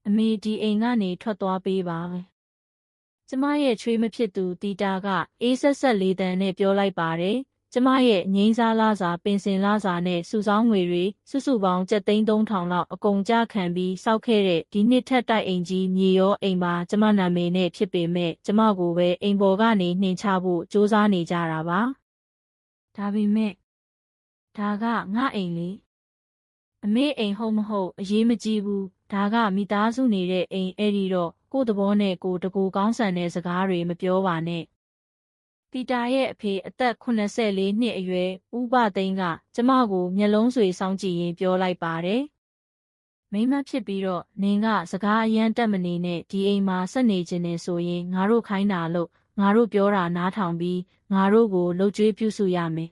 အမေဒီအိမ်ကနေထွက်သွားပေးပါကျမရဲ့ချွေးမဖြစ်သူတီတာကအေးဆက်ဆက်လေးတန်နဲ့ပြောလိုက်ပါတယ်ကျမရဲ့ငိမ့်စားလားစာပင်စင်လားစာနဲ့စုဆောင်းငွေတွေစုစုပေါင်းကျပ်သိန်း3000လောက်အကုန်ကြခံပြီးစောက်ခဲ့တဲ့ဒီနှစ်ထက်တိုက်အိမ်ကြီးမြေရောအိမ်ပါကျမနာမည်နဲ့ဖြစ်ပေမဲ့ကျမကိုပဲအိမ်ပေါ်ကနေနှင်ချဖို့စူးစမ်းနေကြတာပါဒါပေမဲ့ဒါကငါအိမ်လေအမေအိမ်ဟုတ်မဟုတ်အရေးမကြီးဘူးဒါကမိသားစုနေတဲ့အိမ်အဲ့ဒီတော့ကို့သဘောနဲ့ကိုတကူကောင်းဆန်တဲ့စကားတွေမပြောပါနဲ့တီတာရဲ့အဖေအသက်84နှစ်အရွယ်ဦးဘသိန်းကကျမကိုမျက်လုံးဆွေစောင်းကြည့်ရင်ပြောလိုက်ပါတယ်မိမဖြစ်ပြီးတော့နင်ကစကားအရန်တက်မနေနဲ့ဒီအိမ်မှာဆက်နေခြင်းနဲ့ဆိုရင်ငါတို့ခိုင်းတာလို့ငါတို့ပြောတာနားထောင်ပြီးငါတို့ကိုလှုပ်ကြွေးပြုစုရမယ်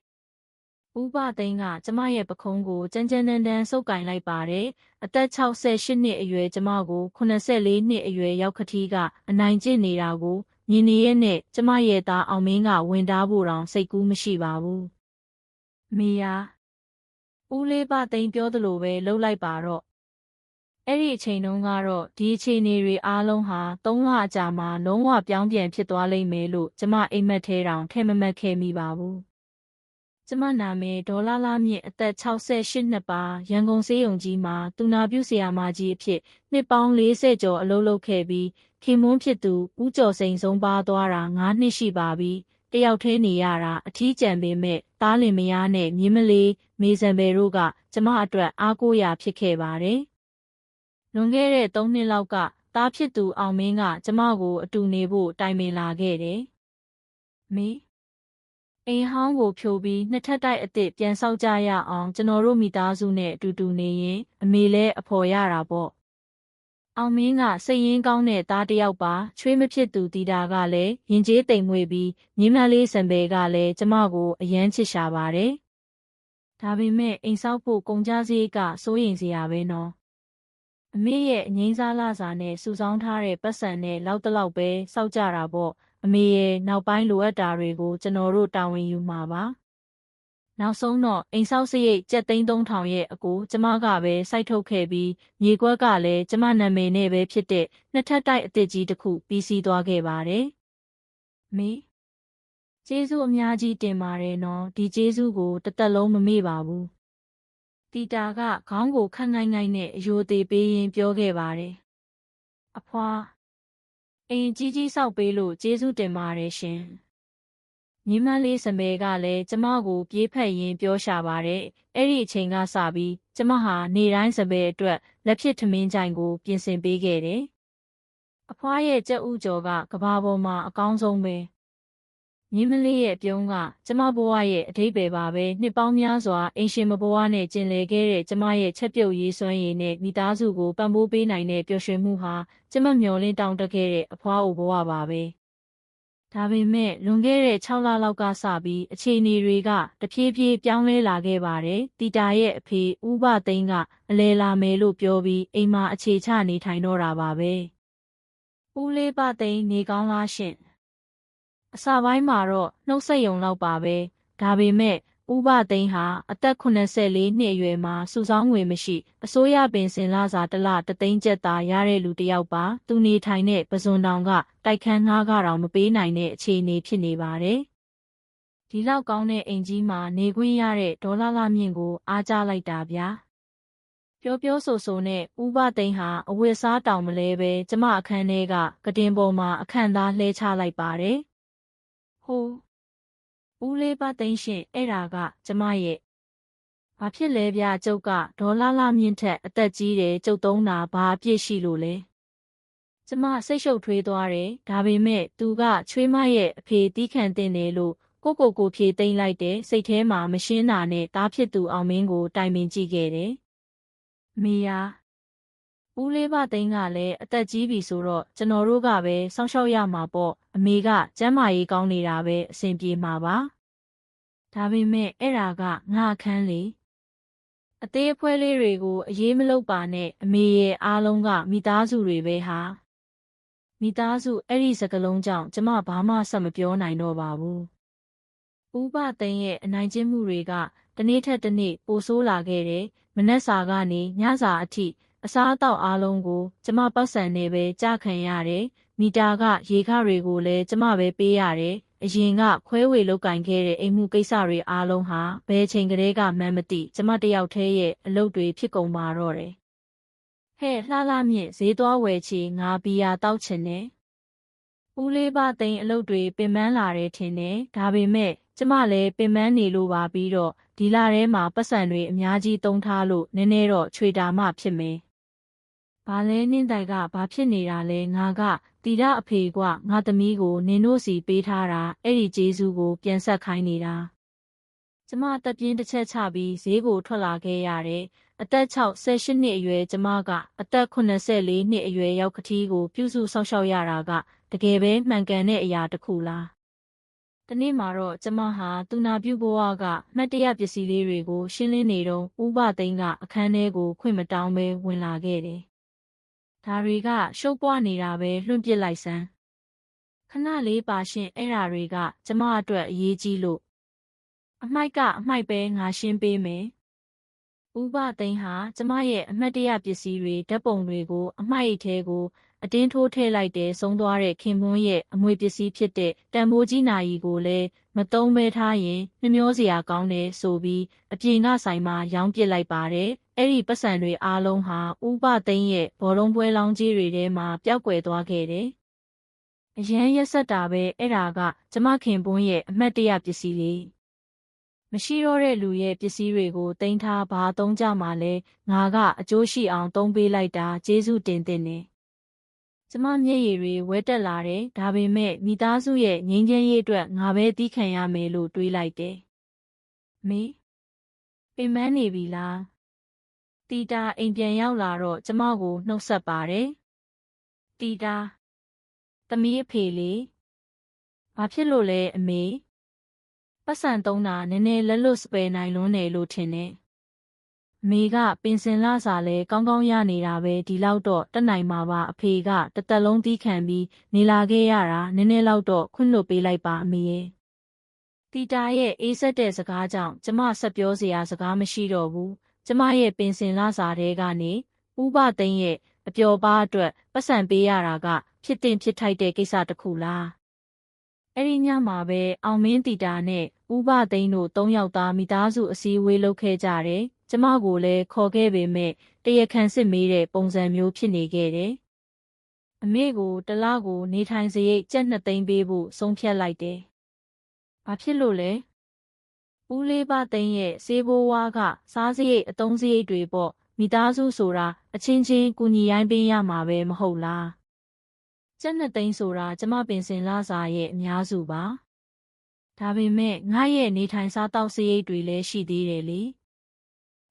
ဦးဘသိန်းကကျမရဲ့ပခုံးကိုကြမ်းကြမ်းတမ်းတမ်းဆုပ်ကင်လိုက်ပါတယ်အသက်68နှစ်အရွယ်ကျမကို84နှစ်အရွယ်ရောက်ခတိကအနိုင်ကျင့်နေတာကိုမြင်နေရနဲ့ကျမရဲ့သားအောင်မင်းကဝင်တားဖို့တောင်စိတ်ကူးမရှိပါဘူးမေယာဦးလေးဘသိန်းပြောသလိုပဲလှုပ်လိုက်ပါတော့အဲ့ဒီအချိန်တုန်းကတော့ဒီအခြေအနေတွေအားလုံးဟာ3လအကြာမှာလုံးဝပြောင်းပြန်ဖြစ်သွားလိမ့်မယ်လို့ကျမအိမ်မက်ထဲတောင်ထဲမမက်ခဲ့မိပါဘူးကျမနာမည်ဒေါ်လာလာမြင့်အသက်68နှစ်ပါရန်ကုန်ဆေးရုံကြီးမှာသူနာပြုဆရာမကြီးအဖြစ်နှစ်ပေါင်း40ကျော်အလုပ်လုပ်ခဲ့ပြီးခင်မွန်းဖြစ်သူဦးကျော်စိန်ဆုံးပါသွားတာ9နှစ်ရှိပါပြီတယောက်တည်းနေရတာအထီးကျန်ပေမဲ့တားလင်မယားနဲ့မြင်းမလေးမေဇံဘယ်တို့ကကျမအတွက်အားကိုးရာဖြစ်ခဲ့ပါတယ်လွန်ခဲ့တဲ့3နှစ်လောက်ကသားဖြစ်သူအောင်မင်းကကျမကိုအတူနေဖို့တိုင်ပင်လာခဲ့တယ်မေအိမ်ဟောင်းကိုဖြိုပြီးနှစ်ထပ်တိုက်အစ်စ်ပြန်ဆောက်ကြရအောင်ကျွန်တော်တို့မိသားစုနဲ့အတူတူနေရင်အမေလည်းအဖော်ရတာပေါ့အောင်မင်းကစိတ်ရင်းကောင်းတဲ့သားတစ်ယောက်ပါချွေးမဖြစ်သူတီတာကလည်းရင်ကျေးတိမ်မွေ့ပြီးမြင်းမလေးစံပယ်ကလည်းကျမကိုအယမ်းချစ်ရှာပါတယ်ဒါပေမဲ့အိမ်ဆောက်ဖို့ကုန်ကြစရိတ်ကစိုးရိမ်စရာပဲနော်အမေရဲ့အငိမ့်စားလာစာနဲ့စုဆောင်းထားတဲ့ပတ်စံနဲ့လောက်တလောက်ပဲစောက်ကြတာပေါ့အမေရဲ့နောက်ပိုင်းလိုအပ်တာတွေကိုကျွန်တော်တို့တာဝန်ယူမှာပါနောက်ဆုံးတော့အိမ်ဆောက်စရိတ်ကျပ်သိန်း3000ရဲ့အကိုကျမကပဲစိုက်ထုတ်ခဲ့ပြီးမြေကွက်ကလည်းကျမနာမည်နဲ့ပဲဖြစ်တဲ့နှစ်ထပ်တိုက်အစ်စ်ကြီးတစ်ခုပြီးစီးသွားခဲ့ပါတယ်မေကျေးဇူးအများကြီးတင်ပါတယ်နော်ဒီကျေးဇူးကိုတစ်သက်လုံးမမေ့ပါဘူးတီတာကခေါင်းကိုခန့်ငိုင်းငိုင်းနဲ့အယိုသေးပေးရင်းပြောခဲ့ပါတယ်အဖွာအိမ်ကြီးကြီးဆောက်ပေးလို့ကျေးဇူးတင်ပါတယ်ရှင်မြင်းမလေးစမဲကလည်းကျမကိုပြေးဖက်ရင်းပြောရှာပါတယ်အဲ့ဒီအချိန်ကစပြီးကျမဟာနေတိုင်းစမဲအတွက်လက်ဖြစ်ထမင်းကြိုင်ကိုပြင်ဆင်ပေးခဲ့တယ်အဖွားရဲ့ကြက်ဥကြော်ကကဘာပေါ်မှာအကောင်းဆုံးပဲမြင်းမလေးရဲ့ပြုံးကကျမဘဝရဲ့အဓိပ္ပာယ်ပါပဲနှစ်ပေါင်းများစွာအိမ်ရှင်မဘဝနဲ့ကျင်လည်ခဲ့တဲ့ကျမရဲ့ချက်ပြုတ်ရေးစွမ်းရည်နဲ့မိသားစုကိုပံ့ပိုးပေးနိုင်တဲ့ပျော်ရွှင်မှုဟာကျမမျှော်လင့်တောင်းတခဲ့တဲ့အဖွားအိုဘဝပါပဲဒါပေမဲ့လွန်ခဲ့တဲ့6လလောက်ကစပြီးအခြေအနေတွေကတဖြည်းဖြည်းပြောင်းလဲလာခဲ့ပါတယ်တီတာရဲ့အဖေဦးဘသိန်းကအလဲလာမယ်လို့ပြောပြီးအိမ်မှာအခြေချနေထိုင်တော့တာပါပဲဦးလေးဘသိန်းနေကောင်းလားရှင်အစပိုင်းမှာတော့နှုတ်ဆက်ယုံလောက်ပါပဲဒါပေမဲ့ဥပသိန်းဟာအသက်84နှစ်အရွယ်မှာစုဆောင်းငွေမရှိအစိုးရပင်စင်လာစာတစ်လ3သိန်းကျပ်သာရတဲ့လူတစ်ယောက်ပါသူနေထိုင်တဲ့ပဇွန်တောင်ကတိုက်ခန်းငှားကတော့မပေးနိုင်တဲ့အခြေအနေဖြစ်နေပါတယ်ဒီလောက်ကောင်းတဲ့အိမ်ကြီးမှာနေခွင့်ရတဲ့ဒေါ်လာလာမြင့်ကိုအားကြလိုက်တာဗျာပြောဆိုနဲ့ဥပသိန်းဟာအဝတ်စားတောင်မလဲပဲကျမအခန်းထဲကကတင်ပေါ်မှာအခန့်သားလှဲချလိုက်ပါတယ်ဟိုးဦးလေးဘသိန်းရှင်အဲ့ဒါကကျမရဲ့ဘာဖြစ်လဲဗျာကျုပ်ကဒေါ်လာလာမြင့်ထက်အသက်ကြီးတယ်ကျုပ်သုံးတာဘာအပြစ်ရှိလို့လဲကျမစိတ်ရှုပ်ထွေးသွားတယ်ဒါပေမဲ့သူကချွေးမရဲ့အဖေတီးခံတင်တယ်လို့ကိုဖြေသိမ့်လိုက်တယ်စိတ်ထဲမှာမရှင်းတာနဲ့တားဖြစ်သူအောင်မင်းကိုတိုင်ပင်ကြည့်ခဲ့တယ်မေယာဦးလေးဘသိန်းကလည်းအသက်ကြီးပြီဆိုတော့ကျွန်တော်တို့ကပဲစောင့်ရှောက်ရမှာပေါ့အမေကကျမ်းမာရေးကောင်းနေတာပဲအဆင်ပြေမှာပါဒါပေမဲ့အဲ့ဒါကငါအခန်းလေအသေးအဖွဲလေးတွေကိုအရေးမလုပ်ပါနဲ့အမေရဲ့အားလုံးကမိသားစုတွေပဲဟာမိသားစုအဲ့ဒီစကားလုံးကြောင့်ကျမဘာမှဆက်မပြောနိုင်တော့ပါဘူးဦးဘသိန်းရဲ့အနိုင်ကျင့်မှုတွေကတနေ့ထက်တနေ့ပိုဆိုးလာခဲ့တယ်မနက်စာကနေညစာအထိ အစားအသောက်အားလုံးကိုကျမပတ်စံနဲ့ပဲကြခံရတယ်။မီတာကရေခတွေကိုလည်းကျမပဲပေးရတယ်။အရင်ကခွဲဝေလုပ်ကင်ခဲ့တဲ့အိမ်မှုကိစ္စတွေအားလုံးဟာဘယ်ချိန်ကလေးကမှန်းမသိကျမတယောက်တည်းရဲ့အလုပ်တွေဖြစ်ကုန်ပါတော့တယ်။ဟဲ့လှလှမြင့်ဈေးသွားဝယ်ချီငါဘီယာတောက်ချင်တယ်။ဦးလေးပါသိန်းအလုပ်တွေပင်ပန်းလာတယ်ထင်တယ်။ဒါပေမဲ့ကျမလည်းပင်ပန်းနေလို့ပါပြီးတော့ဒီလထဲမှာပတ်စံတွေအများကြီးသုံးထားလို့နည်းနည်းတော့ချွေတာမှဖြစ်မယ်။ဘာလဲနင့်တိုင်ကဘာဖြစ်နေတာလဲငါကတီရအဖေကငါသမီးကိုနင်တို့စီပေးထားတာအဲ့ဒီကျေးဇူးကိုပြန်ဆက်ခိုင်းနေတာ။ကျမတက်ပြင်းတစ်ချက်ချပြီးဈေးကိုထွက်လာခဲ့ရတယ်။အသက်68နှစ်အရွယ်ကျမကအသက်84နှစ်အရွယ်ရောက်ကတိကိုပြုစုစောင့်ရှောက်ရတာကတကယ်ပဲမှန်ကန်တဲ့အရာတစ်ခုလား။တနေ့မှာတော့ကျမဟာသူနာပြုဘဝကမှတ်တရပစ္စည်းလေးတွေကိုရှင်းလင်းနေတော့ဦးဘသိန်းကအခန်းထဲကိုခွင့်မတောင်းပဲဝင်လာခဲ့တယ်။ဒါတွေကရှုပ်ပွားနေတာပဲလွှင့်ပစ်လိုက်စမ်းခဏလေးပါရှင်အဲ့ဓာတွေကကျမအတွက်အရေးကြီးလို့အမိုက်ကအမိုက်ပဲငါရှင်းပေးမယ်ဦးဘသိန်းဟာကျမရဲ့အမှတ်တရပစ္စည်းတွေဓာတ်ပုံတွေကိုအမိုက်အိတ်ထဲကိုအတင်းထိုးထည့်လိုက်တဲ့ဆုံးသွားတဲ့ခင်ပွန်းရဲ့အမွေပစ္စည်းဖြစ်တဲ့တန်ဖိုးကြီးနာရီကိုလည်းမသုံးမဲထားရင်နှမျောစရာကောင်းတယ်ဆိုပြီးအပြင်ကဆိုင်မှာရောင်းပစ်လိုက်ပါတယ်အဲ့ဒီပတ်စံတွေအားလုံးဟာဦးဘသိန်းရဲ့ဘောလုံးပွဲလောင်းကြီးတွေထဲမှာပျောက်ကွယ်သွားခဲ့တယ်အရန်ရက်ဆက်တာပဲအဲ့ဒါကကျမခင်ပွန်းရဲ့အမှတ်တရပစ္စည်းလေးမရှိတော့တဲ့လူရဲ့ပစ္စည်းတွေကိုတင်ထားဘာသုံးကြမှာလဲငါကအကျိုးရှိအောင်သုံးပေးလိုက်တာကျေးဇူးတင်တဲ့နေကျမမျက်ရည်တွေဝဲတက်လာတယ်ဒါပေမဲ့မိသားစုရဲ့ငြိမ်းချမ်းရေးအတွက်ငါပဲတီးခံရမယ်လို့တွေးလိုက်တယ်မေပင်ပန်းနေပြီလားတီတာအိမ်ပြန်ရောက်လာတော့ကျမကိုနှုတ်ဆက်ပါတယ်တီတာသမီးအဖေလေးဘာဖြစ်လို့လဲအမေပတ်စံသုံးတာနည်းနည်းလက်လွတ်စပယ်နိုင်လွန်းတယ်လို့ထင်တယ်အမေကပင်စင်လာစာလဲကောင်းကောင်းရနေတာပဲဒီလောက်တော့တက်နိုင်မှာပါအဖေကတသက်လုံးတီးခံပြီးနေလာခဲ့ရတာနည်းနည်းလောက်တော့ခွင့်လွှတ်ပေးလိုက်ပါအမေရဲ့တီတာရဲ့အေးဆက်တဲ့စကားကြောင့်ကျမဆက်ပြောစရာစကားမရှိတော့ဘူးကျမရဲ့ပင်စင်လာစာတဲကနေဥပသိန်းရဲ့အပျော်ပါအတွက်ပတ်စံပေးရတာကဖြစ်တင်ဖြစ်ထိုက်တဲ့ကိစ္စတစ်ခုလားအဲ့ဒီညမှာပဲအောင်မင်းတီတာနဲ့ဥပသိန်းတို့၃ယောက်သားမိသားစုအစည်းအဝေးလုပ်ခဲ့ကြတယ်ကျမကိုလည်းခေါ်ခဲ့ပေမဲ့တရားခံစစ်မေးတဲ့ပုံစံမျိုးဖြစ်နေခဲ့တယ်အမေကိုတလားကိုနေထိုင်စရိတ်ကျပ်2သိန်းပေးဖို့ဆုံးဖြတ်လိုက်တယ်ဘာဖြစ်လို့လဲဦးလေးပါသိန်းရဲ့စေးဘိုးဝါကစားစရိတ်အသုံးစရိတ်တွေပေါ့မိသားစုဆိုတာအချင်းချင်းကူညီရိုင်းပေးရမှာပဲမဟုတ်လားကျပ်2သိန်းဆိုတာကျမပင်စင်လာစာရဲ့အများစုပါဒါပေမဲ့ငါရဲ့နေထိုင်စားတောက်စရိတ်တွေလည်းရှိသေးတယ်လေ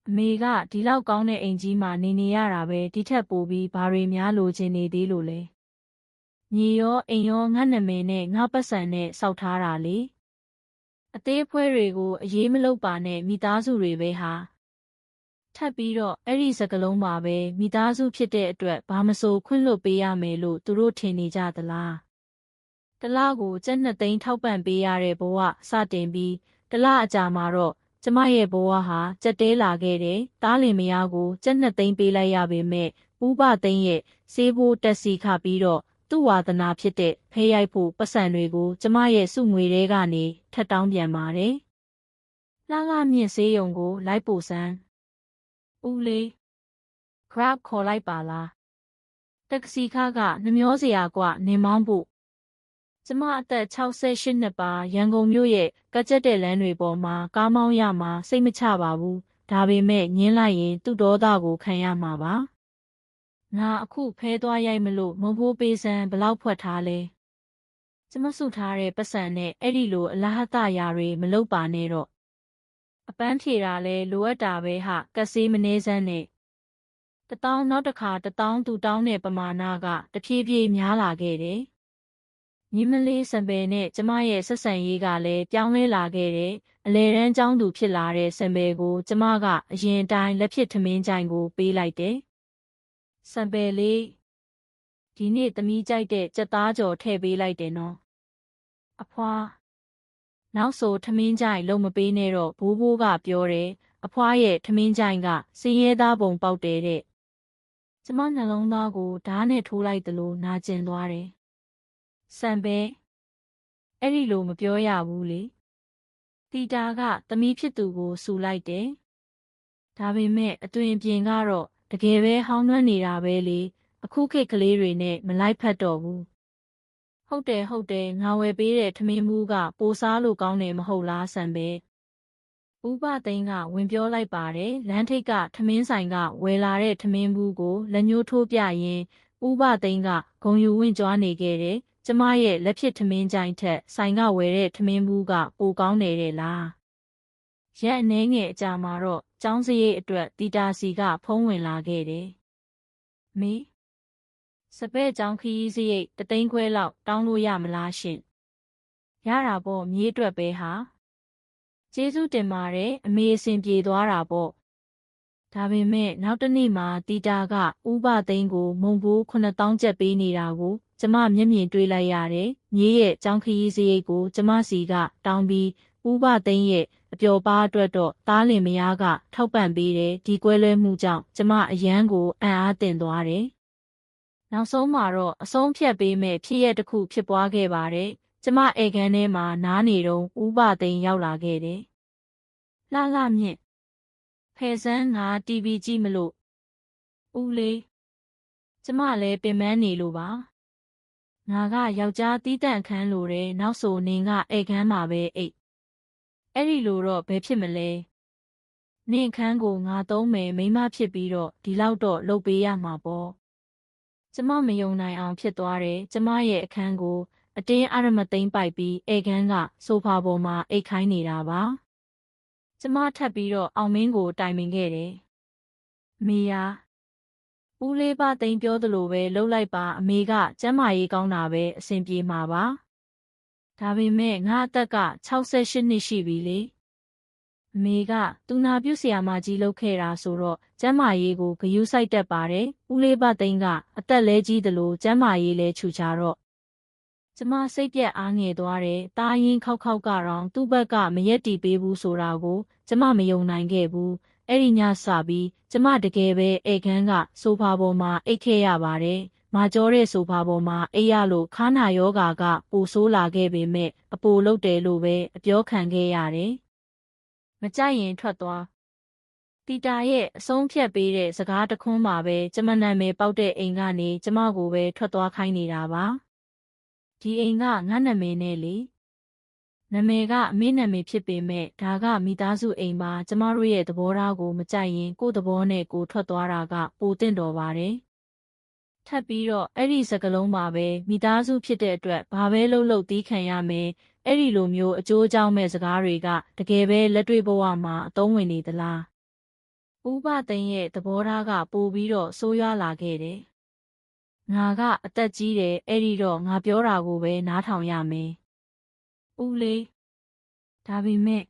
အမေကဒီလောက်ကောင်းတဲ့အိမ်ကြီးမှာနေရတာပဲဒီထက်ပိုပြီးဘာတွေများလိုချင်နေသေးလို့လဲညီရောအိမ်ရောငါနာမည်နဲ့ငါပတ်စံနဲ့စောက်ထားတာလေအသေးအဖွဲတွေကိုအရေးမလုပ်ပါနဲ့မိသားစုတွေပဲဟာထပ်ပြီးတော့အဲ့ဒီစကလုံးပါပဲမိသားစုဖြစ်တဲ့အတွက်ဘာမဆိုခွင့်လွှတ်ပေးရမယ်လို့သူတို့ထင်နေကြသလားတလားကိုကျပ်2သိန်းထောက်ပံ့ပေးရတဲ့ဘဝစတင်ပြီးတလားအကြာမှာတော့ကျမရဲ့ဘဝဟာကြက်တဲလာခဲ့တယ်တားလင်မယားကိုကျပ်2သိန်းပေးလိုက်ရပေမဲ့ဥပသိန်းရဲ့စေးဘိုးတက်စီခပြီးတော့သူ့ဝါသနာဖြစ်တဲ့ဖဲရိုက်ဖို့ပတ်စံတွေကိုကျမရဲ့စုငွေထဲကနေထပ်တောင်းပြန်ပါတယ်လှလှမြင့်စေးရုံကိုလိုက်ပို့စမ်းဦးလေး grab ခေါ်လိုက်ပါလားတက္ကစီခကနှမျောစရာกว่าနေမောင်းဖို့ကျမအသက်68နှစ်ပါရန်ကုန်မြို့ရဲ့ကကြက်တဲ့လမ်းတွေပေါ်မှာကားမောင်းရမှာစိတ်မချပါဘူးဒါပေမဲ့ညင်းလိုက်ရင်သူ့ဒေါသကိုခံရမှာပါငါအခုဖဲသွားရိုက်မလို့မဖိုးပေးစမ်းဘလောက်ဖွက်ထားလဲကျမစုထားတဲ့ပတ်စံနဲ့အဲ့ဒီလိုအလားဟတရာတွေမလုပ်ပါနဲ့တော့အပန်းဖြေတာလဲလိုအပ်တာပဲဟာကက်ဆေးမနေစမ်းနဲ့1000နောက်တစ်ခါ1000သူတောင်းတဲ့ပမာဏကတဖြည်းဖြည်းများလာခဲ့တယ်ညီမလေးစံပယ်နဲ့ကျမရဲ့ဆက်ဆံရေးကလည်းပြောင်းလဲလာခဲ့တယ်အလဲတန်းကျောင်းသူဖြစ်လာတဲ့စံပယ်ကိုကျမကအရင်တိုင်းလက်ဖြစ်ထမင်းကြိုင်ကိုပေးလိုက်တယ်စံပယ်လေးဒီနေ့သမီးကြိုက်တဲ့ကြက်သားကြော်ထည့်ပေးလိုက်တယ်နော်အဖွာနောက်ဆိုထမင်းကြိုင်လုံးမပေးနဲ့တော့ဘိုးဘိုးကပြောတယ်အဖွာရဲ့ထမင်းကြိုင်ကစင်းရဲသားပုံပေါက်တယ်တဲ့ ကျမနှလုံးသားကိုဓာတ်နဲ့ထိုးလိုက်သလိုနာကျင်သွားတယ်။ဆန်ပဲအဲ့ဒီလိုမပြောရဘူးလေ။တီတာကသမီးဖြစ်သူကိုဆူလိုက်တယ်။ဒါပေမဲ့အသွင်အပြင်ကတော့တကယ်ပဲဟောင်းနှွမ်းနေတာပဲလေ။အခုခေတ်ကလေးတွေနဲ့မလိုက်ဖက်တော့ဘူး။ဟုတ်တယ်ငါဝယ်ပေးတဲ့ထမင်းမှုကပိုစားလို့ကောင်းတယ်မဟုတ်လားဆန်ပဲ။ဦးဘသိန်းကဝင်ပြောလိုက်ပါတယ်လမ်းထိပ်ကထမင်းဆိုင်ကဝယ်လာတဲ့ထမင်းဘူးကိုလက်ညှိုးထိုးပြရင်ဦးဘသိန်းကဂုံယူဝင့်ကြွားနေခဲ့တယ်ကျမရဲ့လက်ဖြစ်ထမင်းကြိုင်ထက်ဆိုင်ကဝယ်တဲ့ထမင်းဘူးကပိုကောင်းတယ်လားရက်အနှဲငယ်အကြာမှာတော့ကျောင်းစရိတ်အတွက်တီတာစီကဖုံးဝင်လာခဲ့တယ်မေစပည့်ကျောင်းခရီးစရိတ်3 သိန်းခွဲလောက်တောင်းလို့ရမလားရှင်ရတာပေါ့မြေးအတွက်ပဲဟာကျေးဇူးတင်ပါတယ်အမေအစဉ်ပြေသွားတာပေါ့ဒါပေမဲ့နောက်တစ်နေ့မှာတီတာကဥပသိန်းကိုမုံဘိုး9000ကျပ်ပေးနေတာကိုကျမမျက်မြင်တွေ့လိုက်ရတယ်မြေးရဲ့ကျောင်းခရီးစရိတ်ကိုကျမစီကတောင်းပြီးဥပသိန်းရဲ့အပျော်ပါးအတွက်တော့တားလင်မယားကထောက်ပံ့ပေးတယ်ဒီကွဲလွဲမှုကြောင့်ကျမအယမ်းကိုအံ့အားသင့်သွားတယ်နောက်ဆုံးမှာတော့အဆုံးဖြတ်ပေးမဲ့ဖြစ်ရက်တစ်ခုဖြစ်ပွားခဲ့ပါတယ်ကျမဧကန်ထဲမှာနားနေတော့ဥပသိန်းရောက်လာခဲ့တယ်လှမြင့်ဖယ်စန်းငါ TV ကြည့်မလို့ဦးလေးကျမလည်းပင်ပန်းနေလို့ပါငါကယောက်ျားတီးတန့်ခန်းလိုတယ်နောက်ဆိုနင်ကဧကန်မှာပဲအိတ်အဲ့ဒီလိုတော့ဘယ်ဖြစ်မလဲနင်ခန်းကိုငါသုံးမယ်မိမဖြစ်ပြီးတော့ဒီလောက်တော့လုပ်ပေးရမှာပေါ့ကျမမယုံနိုင်အောင်ဖြစ်သွားတယ်ကျမရဲ့အခန်းကိုအတင်းအရမသိမ်းပိုက်ပြီးဧကန်ကဆိုဖာပေါ်မှာအိတ်ခိုင်းနေတာပါကျမထပ်ပြီးတော့အောင်မင်းကိုတိုင်ပင်ခဲ့တယ်မေယာဦးလေးပါသိမ်းပြောသလိုပဲလှုပ်လိုက်ပါအမေကကျမ်းမာရေးကောင်းတာပဲအဆင်ပြေမှာပါဒါပေမဲ့ငါအသက်က68နှစ်ရှိပြီလေအမေကသူနာပြုဆရာမကြီးလုပ်ခဲ့တာဆိုတော့ကျမ်းမာရေးကိုဂရုစိုက်တတ်ပါတယ်ဦးလေးပါသိန်းကအသက်လဲကြီးသလိုကျမ်းမာရေးလဲခြူချတော့ကျမစိတ်ပြက်အားငယ်သွားတယ်။တားရင်ခောက်ကတော့သူ့ဘက်ကမရက်တီပေးဘူးဆိုတာကိုကျမမယုံနိုင်ခဲ့ဘူး။အဲ့ဒီညစပြီးကျမတကယ်ပဲဧကန်ကဆိုဖာပေါ်မှာအိတ်ခဲ့ရပါတယ်။မာကျောတဲ့ဆိုဖာပေါ်မှာအိတ်ရလို့ခါနာယောဂါကပိုဆိုးလာခဲ့ပေမဲ့အပိုလုပ်တယ်လို့ပဲအပြောခံခဲ့ရတယ်။မကြိုက်ရင်ထွက်သွား။တီတာရဲ့အဆုံးဖြတ်ပေးတဲ့စကားတခွန်းမှာပဲကျမနာမည်ပေါက်တဲ့အိမ်ကနေကျမကိုပဲထွက်သွားခိုင်းနေတာပါ။ဒီအိမ်ကငါနာမည်နဲ့လေနာမည်ကအမေနာမည်ဖြစ်ပေမဲ့ဒါကမိသားစုအိမ်မှာကျမတို့ရဲ့သဘောထားကိုမကြိုက်ရင်ကိုယ့်သဘောနဲ့ကိုယ်ထွက်သွားတာကပိုသင့်တော်ပါတယ်ထပ်ပြီးတော့အဲ့ဒီစကလုံးပါပဲမိသားစုဖြစ်တဲ့အတွက်ဘာပဲလုပ်တီးခံရမယ်အဲ့ဒီလိုမျိုးအကျိုးအကြောင်းမဲ့စကားတွေကတကယ်ပဲလက်တွေ့ဘဝမှာအသုံးဝင်နေသလားဥပသိန်းရဲ့သဘောထားကပိုပြီးတော့ဆိုးရွားလာခဲ့တယ်ငါကအသက်ကြီးတယ်အဲ့ဒီတော့ငါပြောတာကိုပဲနားထောင်ရမယ်ဦးလေးဒါပေမဲ့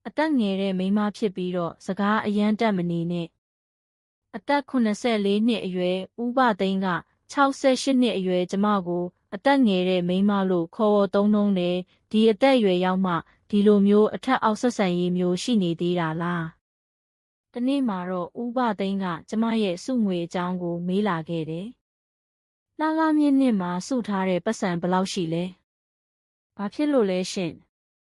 အသက်ငယ်တဲ့မိန်းမဖြစ်ပြီးတော့စကားအယမ်းတက်မနေနဲ့အသက်84နှစ်အရွယ်ဦးဘသိန်းက68နှစ်အရွယ်ကျမကိုအသက်ငယ်တဲ့မိန်းမလို့ခေါ်ဝေါ်သုံးနှုန်းတယ်ဒီအသက်အရွယ်ရောက်မှဒီလိုမျိုးအထက်အောက်ဆက်ဆံရေးမျိုးရှိနေသေးတာလားတနေ့မှာတော့ဦးဘသိန်းကကျမရဲ့စုငွေအကြောင်းကိုမေးလာခဲ့တယ်လှမြင့်နှစ်မှာစုထားတဲ့ပတ်စံဘယ်လောက်ရှိလဲ။ဘာဖြစ်လို့လဲရှင်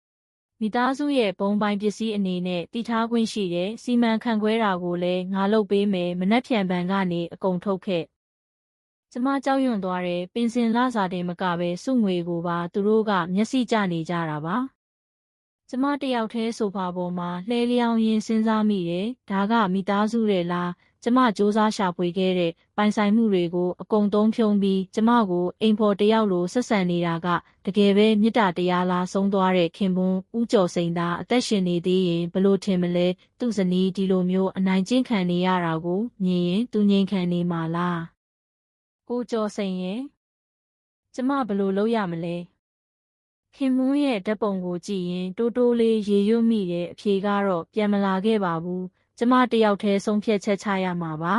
။မိသားစုရဲ့ဘုံပိုင်းပစ္စည်းအနေနဲ့တည်ထားခွင့်ရှိတဲ့စီမံခန့်ခွဲတာကိုလည်းငါလုပ်ပေးမယ်မနှက်ဖြန်ပန်ကနေအကုန်ထုတ်ခဲ့။ကျမကြောက်ရွံ့သွားတယ်ပင်စင်လစာတင်မကပဲစုငွေကိုပါသူတို့ကမျက်စိကျနေကြတာပါ။ကျမတယောက်တည်းဆိုဖာပေါ်မှာလှဲလျောင်းရင်းစဉ်းစားမိတယ်ဒါကမိသားစုရဲ့လားကျမစူးစမ်းရှာဖွေခဲ့တဲ့ပိုင်ဆိုင်မှုတွေကိုအကုန်သုံးဖြုံးပြီးကျမကိုအိမ်ဖော်တယောက်လိုဆက်ဆံနေတာကတကယ်ပဲမေတ္တာတရားလားဆုံးသွားတဲ့ခင်ပွန်းဦးကျော်စိန်သာအသက်ရှင်နေသေးရင်ဘလို့ထင်မလဲသူ့ဇနီးဒီလိုမျိုးအနိုင်ကျင့်ခံနေရတာကိုမြင်ရင်သူငြိမ်ခံနေမှာလားကိုကျော်စိန်ရဲ့ကျမဘလို့လုပ်ရမလဲခင်မွန်းရဲ့ဓာတ်ပုံကိုကြည့်ရင်တိုးတိုးလေးရေရွတ်မိတဲ့အဖြေကတော့ပြန်မလာခဲ့ပါဘူးကျမတယောက်တည်းဆုံးဖြတ်ချက်ချရမှာပါ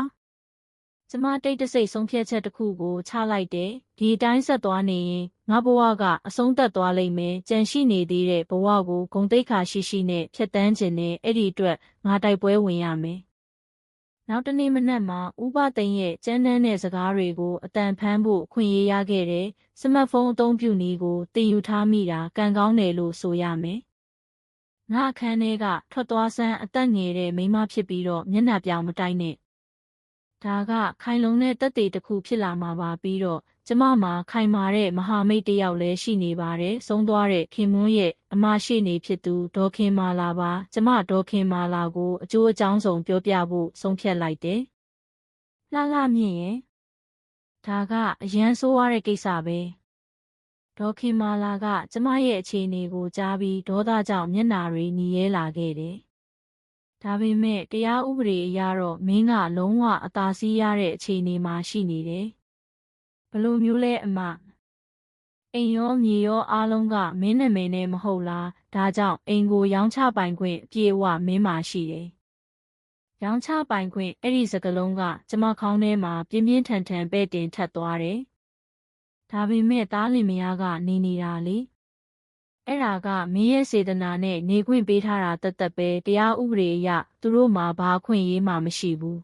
ကျမတိတ်တဆိတ်ဆုံးဖြတ်ချက်တစ်ခုကိုချလိုက်တယ်ဒီအတိုင်းဆက်သွားနေရင်ငါဘဝကအဆုံးသတ်သွားလိမ့်မယ်ကြံရှိနေသေးတဲ့ဘဝကိုဂုဏ်သိက္ခာရှိရှိနဲ့ဖြတ်တန်းခြင်းနဲ့အဲ့ဒီအတွက်ငါတိုက်ပွဲဝင်ရမယ် နောက်တနေ့မနက်မှာဦးဘသိန်းရဲ့ကြမ်းတမ်းတဲ့စကားတွေကိုအတန်ဖမ်းဖို့ခွင့်ရရခဲ့တယ်။စမတ်ဖုန်းအသုံးပြုနည်းကိုတင်ယူထားမိတာကံကောင်းတယ်လို့ဆိုရမယ်။ငါအခန်းထဲကထွက်သွားစမ်းအသက်ငယ်တဲ့မိန်းမဖြစ်ပြီးတော့မျက်နှာပြောင်မတိုက်နဲ့။ဒါကခိုင်လုံတဲ့သက်သေတစ်ခုဖြစ်လာမှာပါပြီးတော့ကျမမှာခိုင်မာတဲ့မဟာမိတ်တစ်ယောက်လည်းရှိနေပါတယ်။ဆုံးသွားတဲ့ခင်မွန်းရဲ့အမရှိနေဖြစ်သူဒေါ်ခင်မာလာပါ။ကျမဒေါ်ခင်မာလာကိုအကျိုးအကြောင်းစုံပြောပြဖို့ဆုံးဖြတ်လိုက်တယ်။လှမြင့်ရဲ့ဒါကအရန်ဆိုးရတဲ့ကိစ္စပဲ။ဒေါ်ခင်မာလာကကျမရဲ့အခြေအနေကိုကြားပြီးဒေါသကြောင့်မျက်နှာတွေညီရဲလာခဲ့တယ်။ဒါပေမဲ့တရားဥပဒေအရတော့မင်းကလုံးဝအသာစီးရတဲ့အခြေအနေမှာရှိနေတယ်။ဘလို့မျိုးလဲအမအိမ်ရောမြေရောအားလုံးကမင်းနာမည်နဲ့မဟုတ်လားဒါကြောင့်အိမ်ကိုရောင်းချပိုင်ခွင့်အပြည့်အဝမင်းမှာရှိတယ်။ရောင်းချပိုင်ခွင့်အဲ့ဒီစကားလုံးကကျမခေါင်းထဲမှာပြင်းပြင်းထန်ထန်ပဲ့တင်ထပ်သွားတယ်။ဒါပေမဲ့တားလင်မယားကနေနေတာလေ။အဲ့ဒါကမင်းရဲ့စေတနာနဲ့နေခွင့်ပေးထားတာတသက်ပဲတရားဥပဒေအရသူတို့မှာဘာခွင့်ရေးမှမရှိဘူး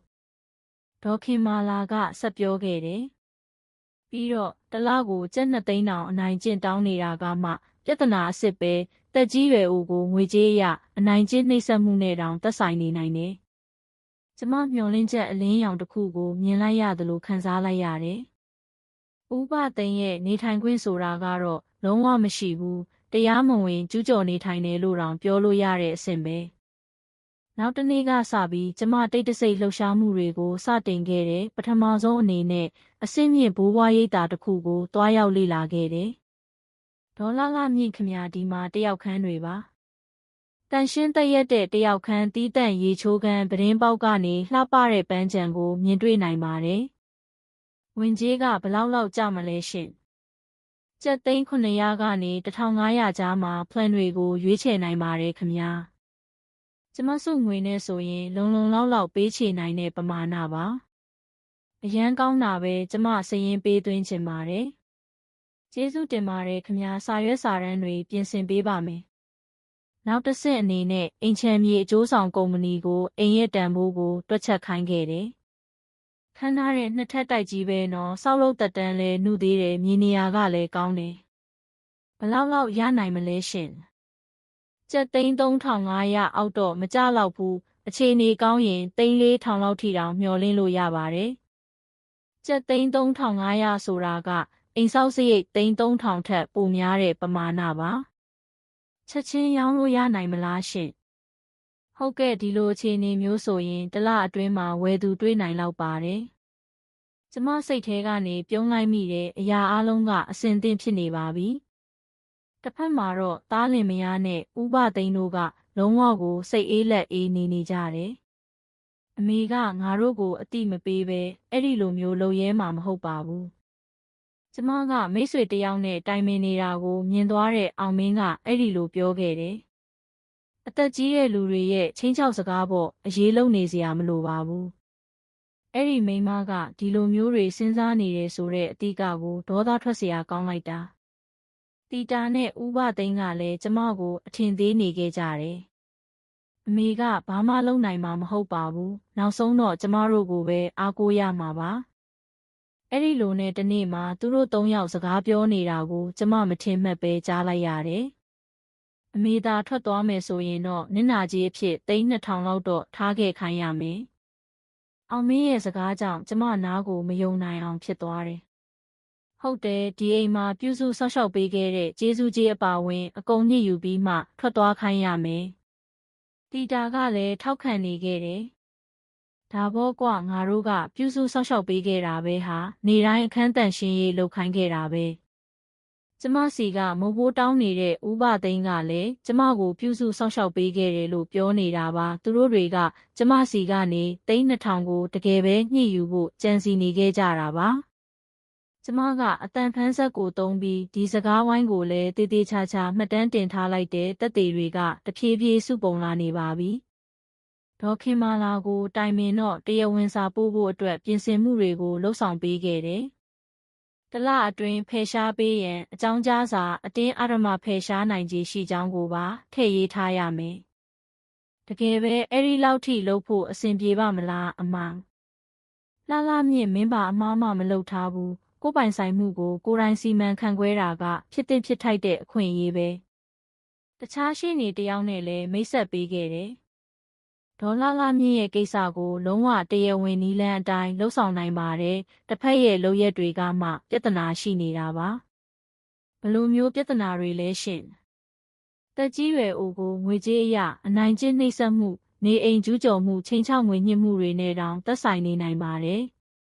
။ဒေါ်ခင်မာလာကဆက်ပြောခဲ့တယ်။ပြီးတော့တလားကိုကျပ်2 သိန်းတောင်အနိုင်ကျင့်တောင်းနေတာကမှပြဿနာအစ်စ်ပဲတက်ကြီးရွယ်အိုကိုငွေကြေးအရအနိုင်ကျင့်နှိပ်စက်မှုနဲ့တောင်သက်ဆိုင်နေနိုင်တယ်။ကျမမျှော်လင့်ချက်အလင်းရောင်တစ်ခုကိုမြင်လိုက်ရသလိုခံစားလိုက်ရတယ်။ဦးဘသိန်းရဲ့နေထိုင်ခွင့်ဆိုတာကတော့လုံးဝမရှိဘူး။တရားမဝင်ကျူးကျော်နေထိုင်တယ်လို့တောင်ပြောလို့ရတဲ့အဆင့်ပဲ။နောက်တနေ့ကစပြီးကျမတိတ်တဆိတ်လှုပ်ရှားမှုတွေကိုစတင်ခဲ့တယ်။ပထမဆုံးအနေနဲ့အဆင့်မြင့်ဘိုးဘွားရိပ်သာတစ်ခုကိုတွားရောက်လေ့လာခဲ့တယ်။ဒေါ်လာမြင့်ခမဒီမှာတယောက်ခန်းတွေပါ။တန်ရှင်းတရက်တဲ့တယောက်ခန်းတီးတန့်ရေချိုးခန်းပဒင်းပေါက်ကနေလှပတဲ့ပန်းချံကိုမြင်တွေ့နိုင်ပါတယ်။ဝင်ကြီးကဘလောက်လောက်ကြမလဲရှင်။ကျပ်သိန်း900ကနေ1500ကြားမှာဖလန်တွေကိုရွေးချယ်နိုင်ပါတယ်ခမညာ။ကျမစုငွေနဲ့ဆိုရင်လုံလောက်ပေးချေနိုင်တဲ့ပမာဏပါအရန်ကောင်းတာပဲကျမစရင်ပေးသွင်းချင်ပါတယ်ကျေးဇူးတင်ပါတယ်ခမညာစာရွက်စာတမ်းတွေပြင်ဆင်ပေးပါမယ်နောက်တစ်ဆင့်အနေနဲ့အိမ်ချမ်းမြေအကျိုးဆောင်ကုမ္ပဏီကိုအိမ်ရဲ့တန်ဖိုးကိုတွက်ချက်ခိုင်းခဲ့တယ်ခန်းထားတဲ့2 ထပ်တိုက်ကြီးပဲနော်စောက်လုပ်တက်တန်းလဲနှုတ်သေးတယ်မြေနေရာကလည်းကောင်းတယ်ဘလောက်ရနိုင်မလဲရှင်ကျပ်သိန်း3500အောက်တော့မကြတော့ဘူးအခြေအနေကောင်းရင်သိန်း4000လောက်ထိတောင်မျှော်လင့်လို့ရပါတယ်ကျပ်သိန်း3500ဆိုတာကအိမ်ဆောက်စရိတ်သိန်း3000ထက်ပိုများတဲ့ပမာဏပါချက်ချင်းရောင်းလို့ရနိုင်မလားရှင်ဟုတ်ကဲ့ဒီလိုအခြေအနေမျိုးဆိုရင်တစ်လအတွင်းမှာဝယ်သူတွေ့နိုင်လောက်ပါတယ်ကျမစိတ်ထဲကနေပြုံးလိုက်မိတဲ့အရာအလုံးကအစင်သင့်ဖြစ်နေပါပြီတစ်ဖက်မှာတော့တားလင်မယားနဲ့ဦးဘသိန်းတို့ကလုံးဝကိုစိတ်အေးလက်အေးနေကြတယ်။အမေကငါတို့ကိုအတိမပေးပဲအဲ့ဒီလိုမျိုးလုပ်ရဲမှာမဟုတ်ပါဘူး။ကျမကမိတ်ဆွေတယောက်နဲ့တိုင်ပင်နေတာကိုမြင်သွားတဲ့အောင်မင်းကအဲ့ဒီလိုပြောခဲ့တယ်။အသက်ကြီးတဲ့လူတွေရဲ့ချင်းချောက်စကားပေါ့အရေးလုံးနေစရာမလိုပါဘူး။အဲ့ဒီမိန်းမကဒီလိုမျိုးတွေစဉ်းစားနေတယ်ဆိုတဲ့အတိကကိုဒေါသထွက်စရာကောင်းလိုက်တာ။တီတာနဲ့ဦးဘသိန်းကလည်းကျမကိုအထင်သေးနေခဲ့ကြတယ်။အမေကဘာမှလုပ်နိုင်မှာမဟုတ်ပါဘူး။နောက်ဆုံးတော့ကျမတို့ကိုပဲအားကိုးရမှာပါ။အဲ့ဒီလိုနဲ့တနေ့မှသူတို့3 ယောက်စကားပြောနေတာကိုကျမမထင်မှတ်ပဲကြားလိုက်ရတယ်။အမေသာထွက်သွားမယ်ဆိုရင်တော့နင့်နာကြီးအဖြစ်သိန်း2000လောက်တော့ထားခဲ့ခိုင်းရမယ်။အောင်မင်းရဲ့စကားကြောင့်ကျမနားကိုမယုံနိုင်အောင်ဖြစ်သွားတယ်ဟုတ်တယ်ဒီအိမ်မှာပြုစုဆောက်ရှောက်ပေးခဲ့တဲ့ကျေးဇူးကြီးအပါဝင်အကုန်ညှစ်ယူပြီးမှထွက်သွားခိုင်းရမယ်။တီတာကလည်းထောက်ခံနေခဲ့တယ်။ဒါဘောကွငါတို့ကပြုစုဆောက်ရှောက်ပေးခဲ့တာပဲဟာနေတိုင်းအခန်းတန့်ရှင်းရေးလုပ်ခိုင်းခဲ့တာပဲ။ကျမစီကမုတ်ဘိုးတောင်းနေတဲ့ဦးဘသိန်းကလည်းကျမကိုပြုစုဆောက်ရှောက်ပေးခဲ့တယ်လို့ပြောနေတာပါ။သူတို့တွေကကျမစီကနေသိန်း2000ကိုတကယ်ပဲညှစ်ယူဖို့ကြံစီနေခဲ့ကြတာပါ။ကျမကအတန်ဖန်းဆက်ကိုသုံးပြီးဒီစကားဝိုင်းကိုလည်းတေးသေးချာချာမှတ်တမ်းတင်ထားလိုက်တဲ့တက်သေးတွေကတဖြည်းဖြည်းစုပုံလာနေပါပြီ။ဒေါ်ခင်မာလာကိုတိုင်ပင်တော့တရားဝင်စာပို့ဖို့အတွက်ပြင်ဆင်မှုတွေကိုလှုပ်ဆောင်ပေးခဲ့တယ်။တလအတွင်းဖယ်ရှားပေးရန်အကြောင်းကြားစာအတင်းအဓမ္မဖယ်ရှားနိုင်ခြေရှိကြောင်းကိုပါထည့်ရေးထားရမယ်။ တကယ်ပဲအဲ့ဒီလောက်ထိလှုပ်ဖို့အဆင်ပြေပါမလားအမောင်လှလှမြင့်မင်းပါအမားမှမလုပ်ထားဘူးကိုပိုင်ဆိုင်မှုကိုကိုယ်တိုင်စီမံခန့်ခွဲတာကဖြစ်သင့်ဖြစ်ထိုက်တဲ့အခွင့်အရေးပဲတခြားရှိနေတယောက်နဲ့လည်းမိတ်ဆက်ပေးခဲ့တယ်ဒေါ်လှလှမြင့်ရဲ့ကိစ္စကိုလုံးဝတရားဝင်နီးလန်းအတိုင်းလှုပ်ဆောင်နိုင်ပါတယ်တစ်ဖက်ရဲ့လုပ်ရက်တွေကမှပြဿနာရှိနေတာပါဘယ်လိုမျိုးပြဿနာတွေလဲရှင်တက်ကြီးရွယ်အိုကိုငွေကြေးအရအနိုင်ကျင့်နှိပ်စက်မှုနေအိမ်ကျူးကျော်မှုချိန်ချောက်ငွေညှစ်မှုတွေနဲ့တောင်သက်ဆိုင်နေနိုင်ပါတယ်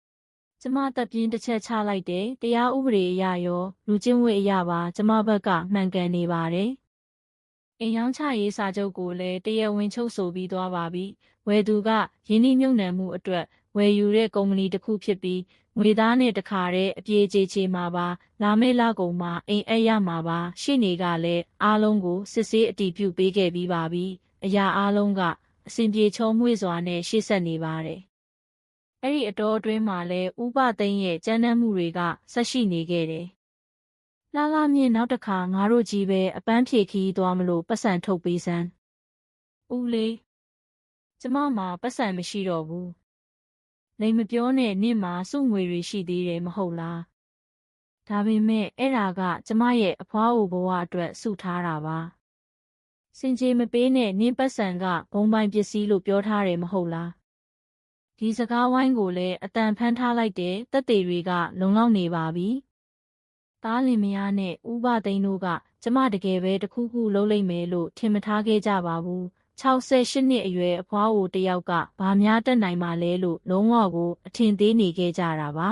။ကျမတပ်ပြင်းတစ်ချက်ချလိုက်တယ်တရားဥပဒေအရရောလူချင်းဝတ်အရပါကျမဘက်ကမှန်ကန်နေပါတယ်။အိမ်ရောင်းချရေးစာချုပ်ကိုလည်းတရားဝင်ချုပ်ဆိုပြီးသွားပါပြီ။ဝယ်သူကရင်းနှီးမြှုပ်နှံမှုအတွက်ဝယ်ယူတဲ့ကုမ္ပဏီတစ်ခုဖြစ်ပြီးငွေသားနဲ့တခါတည်းအပြေးချေမှာပါလာမယ့်လကုန်မှာအိမ်အပ်ရမှာပါရှေ့နေကလည်းအားလုံးကိုစစ်ဆေးအတည်ပြုပေးခဲ့ပြီးပါပြီအရာအားလုံးကအစဉ်ပြေချောမွေ့စွာနဲ့ရှေ့ဆက်နေပါတယ်အဲ့ဒီအတော်အတွင်းမှာလည်းဥပသိန်းရဲ့ကြမ်းတမ်းမှုတွေကဆက်ရှိနေခဲ့တယ်လှလှမြင့်နောက်တစ်ခါငါတို့ကြီးပဲအပန်းဖြေခီးသွားမလို့ပတ်စံထုတ်ပေးစမ်းဦးလေးကျမမှာပတ်စံမရှိတော့ဘူးလိမ်မပြောနဲ့နင့်မှာစုငွေတွေရှိသေးတယ်မဟုတ်လားဒါပေမဲ့အဲ့ဒါကကျမရဲ့အဖွားအိုဘဝအတွက်စုထားတာပါစင်ကြေမပေးနဲ့နင့်ပတ်စံကဘုံပိုင်ပစ္စည်းလို့ပြောထားတယ်မဟုတ်လားဒီစကားဝိုင်းကိုလည်းအတန်ဖမ်းထားလိုက်တဲ့တက်သေးတွေကလုံလောက်နေပါပြီသားလင်မယားနဲ့ဥပသိန်းတို့ကကျမတကယ်ပဲတခုခုလုပ်လိုက်မယ်လို့ထင်မထားခဲ့ကြပါဘူး68နှစ်အရွယ်အဖွားအိုတယောက်ကဘာများတက်နိုင်မှလဲလို့လုံးဝကိုအထင်သေးနေခဲ့ကြတာပါ